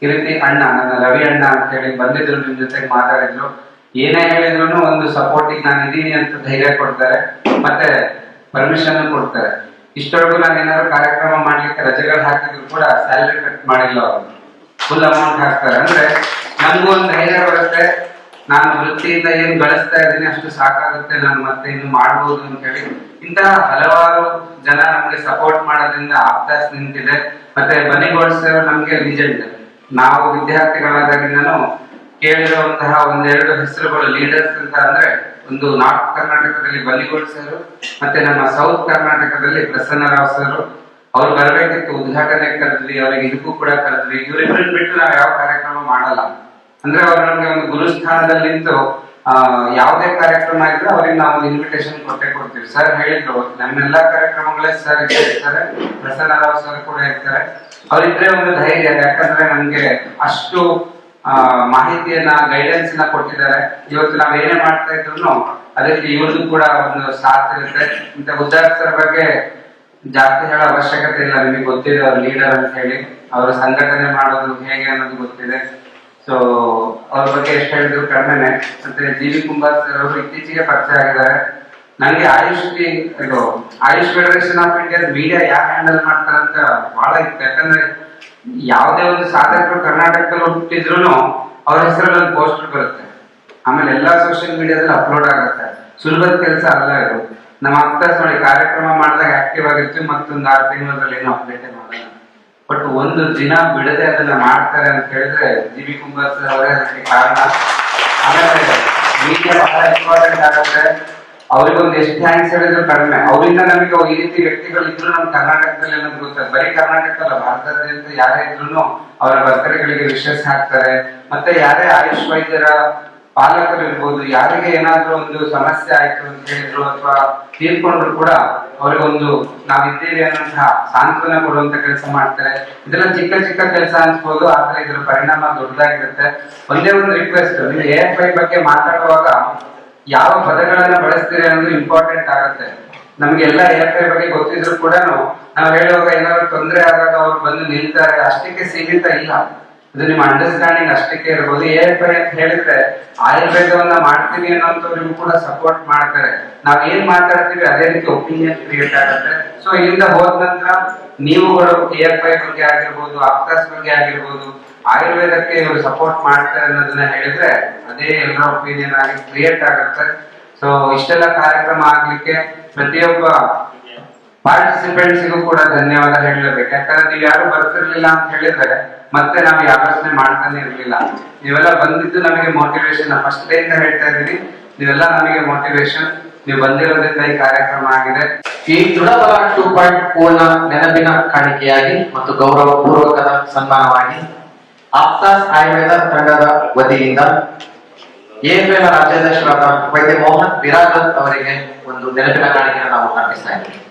ಈ ರೀತಿ ಅಣ್ಣ, ನನ್ನ ರವಿ ಅಣ್ಣ ಅಂತ ಹೇಳಿ ಬಂದಿದ್ರು, ನಿಮ್ ಜೊತೆಗೆ ಮಾತಾಡಿದ್ರು. ಏನೇ ಹೇಳಿದ್ರು ಒಂದು ಸಪೋರ್ಟಿಗೆ ನಾನು ಇದೀನಿ ಅಂತ ಧೈರ್ಯ ಕೊಡ್ತಾರೆ, ಮತ್ತೆ ಪರ್ಮಿಷನ್ ಕೊಡ್ತಾರೆ. ಇಷ್ಟವರೆಗೂ ನಾನು ಏನಾದ್ರು ಕಾರ್ಯಕ್ರಮ ಮಾಡ್ಲಿಕ್ಕೆ ರಜೆಗಳು ಹಾಕಿದ್ರು ಕೂಡ ಸ್ಯಾಲರಿ ಕಟ್ ಮಾಡಿಲ್ಲ, ಅವರು ಫುಲ್ ಅಮೌಂಟ್ ಹಾಕ್ತಾರೆ. ಅಂದ್ರೆ ನಮಗೂ ಒಂದು ಧೈರ್ಯ ಬರುತ್ತೆ, ನಾನು ವೃತ್ತಿಯಿಂದ ಏನ್ ಗಳಿಸ್ತಾ ಇದ್ದೀನಿ ಅಷ್ಟು ಸಾಕಾಗುತ್ತೆ, ನಾನು ಮತ್ತೆ ಇನ್ನು ಮಾಡ್ಬೋದು ಅಂತ ಹೇಳಿ ಇಂತಹ ಹಲವಾರು ಜನ ನಮ್ಗೆ ಸಪೋರ್ಟ್ ಮಾಡೋದ್ರಿಂದ ಆಪ್ತಾಸ್ ನಿಂತಿದೆ. ಮತ್ತೆ ಬನ್ನಿಗೋಡ್ ಸರ್ ನಮ್ಗೆ ಲಿಜೆಂಡ್. ನಾವು ವಿದ್ಯಾರ್ಥಿಗಳಾದಾಗಿಂದನೂ ಕೇಳಿರುವಂತಹ ಒಂದೆರಡು ಹೆಸರುಗಳು ಲೀಡರ್ಸ್ ಅಂತ ಅಂದ್ರೆ, ಒಂದು ನಾರ್ತ್ ಕರ್ನಾಟಕದಲ್ಲಿ ಬನ್ನಿಗೋಡ್ ಸರ್, ಮತ್ತೆ ನಮ್ಮ ಸೌತ್ ಕರ್ನಾಟಕದಲ್ಲಿ ಪ್ರಸನ್ನರಾವ್ ಸರ್. ಅವ್ರು ಬರ್ಬೇಕಿತ್ತು, ಉದ್ಘಾಟನೆ ಕರೆದ್ವಿ, ಅವ್ರಿಗೆ ಇದಕ್ಕೂ ಕೂಡ ಕರೆದ್ವಿ. ಇವ್ರಿಬ್ರನ್ನ ಬಿಟ್ಟು ನಾವು ಯಾವ ಕಾರ್ಯಕ್ರಮ ಮಾಡಲ್ಲ. ಅಂದ್ರೆ ಅವ್ರು ನಮ್ಗೆ ಒಂದು ಗುರುಸ್ಥಾನದಲ್ಲಿ ನಿಂತು ಯಾವುದೇ ಕಾರ್ಯಕ್ರಮ ಇದ್ರೆ ಅವ್ರಿಗೆ ನಾವು ಇನ್ವಿಟೇಷನ್ ಕೊಡ್ತೀವಿ. ಸರ್ ಹೇಳಿದ್ರು ನಮ್ಮೆಲ್ಲಾ ಕಾರ್ಯಕ್ರಮಗಳೇ ಸರ್ ಇರ್ತಾರೆ, ಪ್ರಸನ್ನರಾವ್ ಸರ್ ಕೂಡ ಇರ್ತಾರೆ. ಅವರಿದ್ರೆ ಒಂದು ಧೈರ್ಯ, ಯಾಕಂದ್ರೆ ನಮ್ಗೆ ಅಷ್ಟು ಮಾಹಿತಿಯನ್ನ ಗೈಡೆನ್ಸ್ ನ ಕೊಟ್ಟಿದ್ದಾರೆ. ಇವತ್ತು ನಾವ್ ಏನೇ ಮಾಡ್ತಾ ಇದ್ರು ಅದಕ್ಕೆ ಇವ್ರದ್ದು ಕೂಡ ಒಂದು ಸಾಥ್ ಇರುತ್ತೆ. ಇಂತ ಉದ್ದಾರ್ ಸರ್ ಬಗ್ಗೆ ಜಾಸ್ತಿ ಹೇಳೋ ಅವಶ್ಯಕತೆ ಇಲ್ಲ, ನಿಮಗೆ ಗೊತ್ತಿದೆ ಅವ್ರ ಲೀಡರ್ ಅಂತ ಹೇಳಿ, ಅವರು ಸಂಘಟನೆ ಮಾಡೋದು ಹೇಗೆ ಅನ್ನೋದು ಗೊತ್ತಿದೆ. ಸೊ ಅವ್ರ ಬಗ್ಗೆ ಎಷ್ಟು ಹೇಳಿದ್ರು ಕಡಿಮೆನೆ. ಮತ್ತೆ ಜಿ.ವಿ. ಕುಂಬಾರ್ ಸರ್ ಅವರು ಇತ್ತೀಚೆಗೆ ಪರಿಚಯ ಆಗಿದ್ದಾರೆ. ನನಗೆ AYUSH federation of India media ಯಾರು ಹ್ಯಾಂಡಲ್ ಮಾಡ್ತಾರಂತ ಬಹಳ ಇತ್ತು. ಯಾಕಂದ್ರೆ ಯಾವುದೇ ಒಂದು ಸಾಧಕರು ಕರ್ನಾಟಕದಲ್ಲಿ ಹುಟ್ಟಿದ್ರು ಅವ್ರ ಹೆಸರಲ್ಲಿ ಒಂದು ಪೋಸ್ಟರ್ ಬರುತ್ತೆ, ಆಮೇಲೆ ಎಲ್ಲಾ ಸೋಷಿಯಲ್ ಮೀಡಿಯಾದಲ್ಲಿ ಅಪ್ಲೋಡ್ ಆಗುತ್ತೆ. ಸುಲಭದ ಕೆಲಸ ಅಲ್ಲ ಇದು. ನಮ್ಮ ಆಪ್ತಾಸ್ ನೋಡಿ ಕಾರ್ಯಕ್ರಮ ಮಾಡಿದಾಗ ಆಕ್ಟಿವ್ ಆಗಿರ್ತೀವಿ, ಮತ್ತೊಂದು 6 ತಿಂಗಳಲ್ಲಿ ಏನೋ ಅಪ್ಡೇಟ್ ಮಾಡಲ್ಲ. ಬಟ್ ಒಂದು ದಿನ ಬಿಡದೆ ಅದನ್ನ ಮಾಡ್ತಾರೆ ಅಂತ ಹೇಳಿದ್ರೆ ಜಿ.ವಿ. ಕುಂಬಾರ್ ಸರ್ ಅವರೇ ಅದಕ್ಕೆ ಕಾರಣ. ಆಮೇಲೆ ಮೀಡಿಯಾ ಬಹಳ ಇಂಪಾರ್ಟೆಂಟ್ ಆಗುತ್ತೆ. ಅವ್ರಿಗೊಂದು ಎಷ್ಟು ಥ್ಯಾಂಕ್ಸ್ ಹೇಳಿದ್ರು ಕಡಿಮೆ. ಅವರಿಂದ ನಮಗೆ ಈ ರೀತಿ ವ್ಯಕ್ತಿಗಳು ಇದ್ರು ನಮ್ಮ ಕರ್ನಾಟಕದಲ್ಲಿ ಅನ್ನೋದು ಗೊತ್ತಾಗ. ಬರೀ ಕರ್ನಾಟಕ ಅಲ್ಲ, ಭಾರತದಾದ್ಯಂತ ಯಾರೇ ಇದ್ರು ಅವರ ಬರ್ತಡೆಗಳಿಗೆ ವಿಶೇಷ ಹಾಕ್ತಾರೆ. ಮತ್ತೆ ಯಾರೇ ಆಯುಷ್ ವೈದ್ಯರ ಪಾಲಕರು ಇರ್ಬೋದು, ಯಾರಿಗೆ ಏನಾದ್ರೂ ಒಂದು ಸಮಸ್ಯೆ ಆಯ್ತು ಅಂತ ಹೇಳಿದ್ರು ಅಥವಾ ತೀರ್ಕೊಂಡ್ರು ಕೂಡ ಅವ್ರಿಗೊಂದು ನಾವಿದ್ದೀವಿ ಅನ್ನೋಂತಹ ಸಾಂತ್ವನ ಕೊಡುವಂತ ಕೆಲಸ ಮಾಡ್ತಾರೆ. ಇದೆಲ್ಲ ಚಿಕ್ಕ ಚಿಕ್ಕ ಕೆಲಸ ಅನ್ಸ್ಬೋದು, ಆದ್ರೆ ಇದ್ರ ಪರಿಣಾಮ ದೊಡ್ಡದಾಗಿರುತ್ತೆ. ಒಂದೇ ಒಂದು ರಿಕ್ವೆಸ್ಟ್, ನೀವು AFI ಬಗ್ಗೆ ಮಾತಾಡುವಾಗ ಯಾವ ಪದಗಳನ್ನ ಬಳಸ್ತೀರಿ ಅನ್ನೋದು ಇಂಪಾರ್ಟೆಂಟ್ ಆಗುತ್ತೆ. ನಮ್ಗೆಲ್ಲ AFI ಬಗ್ಗೆ ಗೊತ್ತಿದ್ರು ಕೂಡ ನಾವು ಹೇಳುವಾಗ ಏನಾದ್ರು ತೊಂದರೆ ಆದಾಗ ಅವ್ರು ಬಂದು ನಿಲ್ತಾರೆ, ಅಷ್ಟಕ್ಕೆ ಸೀಮಿತ ಇಲ್ಲ. ಇದು ನಿಮ್ಮ ಅಂಡರ್ಸ್ಟ್ಯಾಂಡಿಂಗ್ ಅಷ್ಟಕ್ಕೆ ಇರ್ಬೋದು. AFI ಅಂತ ಹೇಳಿದ್ರೆ ಆಯುರ್ವೇದವನ್ನ ಮಾಡ್ತೀವಿ ಅನ್ನೋಂಥವ್ರಿಗೂ ಕೂಡ ಸಪೋರ್ಟ್ ಮಾಡ್ತಾರೆ. ನಾವ್ ಏನ್ ಮಾತಾಡ್ತೀವಿ ಅದೇ ರೀತಿ ಒಪಿನಿಯನ್ ಕ್ರಿಯೇಟ್ ಆಗುತ್ತೆ. ಸೊ ಇಲ್ಲಿಂದ ಹೋದ ನಂತರ ನೀವುಗಳು AFI ಬಗ್ಗೆ ಆಗಿರ್ಬೋದು, ಆಪ್ತಾಸ್ ಬಗ್ಗೆ ಆಗಿರ್ಬೋದು, ಆಯುರ್ವೇದಕ್ಕೆ ಇವರು ಸಪೋರ್ಟ್ ಮಾಡ್ತಾರೆ ಅನ್ನೋದನ್ನ ಹೇಳಿದ್ರೆ ಅದೇ ಎಲ್ಲರ ಒಪಿನಿಯನ್ ಆಗಿ ಕ್ರಿಯೇಟ್ ಆಗುತ್ತೆ. ಸೊ ಇಷ್ಟೆಲ್ಲ ಕಾರ್ಯಕ್ರಮ ಆಗ್ಲಿಕ್ಕೆ ಪ್ರತಿಯೊಬ್ಬ ಪಾರ್ಟಿಸಿಪೆಂಟ್ಸಿಗೂ ಕೂಡ ಧನ್ಯವಾದ ಹೇಳಬೇಕು. ಯಾಕಂದ್ರೆ ನೀವು ಯಾರು ಬರ್ತಿರ್ಲಿಲ್ಲ ಅಂತ ಹೇಳಿದ್ರೆ ಮತ್ತೆ ನಾವು ಆಲೋಚನೆ ಮಾಡ್ತಾನೆ ಇರ್ಲಿಲ್ಲ. ನೀವೆಲ್ಲ ಬಂದಿದ್ದು ನಮಗೆ ಮೋಟಿವೇಶನ್. ಫಸ್ಟ್ ಡೇ ಇಂದ ಹೇಳ್ತಾ ಇದೀನಿ, ನೀವೆಲ್ಲ ನಮಗೆ ಮೋಟಿವೇಶನ್. ನೀವು ಬಂದಿರೋದ್ರಿಂದ ಈ ಕಾರ್ಯಕ್ರಮ ಆಗಿದೆ. ಈ ದೃಢಬಲ 2.0 ನೆನಪಿನ ಕಾಣಿಕೆಯಾಗಿ ಮತ್ತು ಗೌರವ ಪೂರ್ವಕದ ಸನ್ಮಾನವಾಗಿ ಆಪ್ತಾಸ್ ಆಯುರ್ವೇದ ತಂಡದ ವತಿಯಿಂದ AFI ರಾಜ್ಯಾಧ್ಯಕ್ಷರಾದ ವೈದ್ಯ ಮೋಹನ್ ವಿರಾಜತ್ ಅವರಿಗೆ ಒಂದು ನೆನಪಿನ ಕಾಣಿಕೆಯನ್ನು ನಾವು ಅರ್ಪಿಸ್ತಾ ಇದ್ದೇವೆ.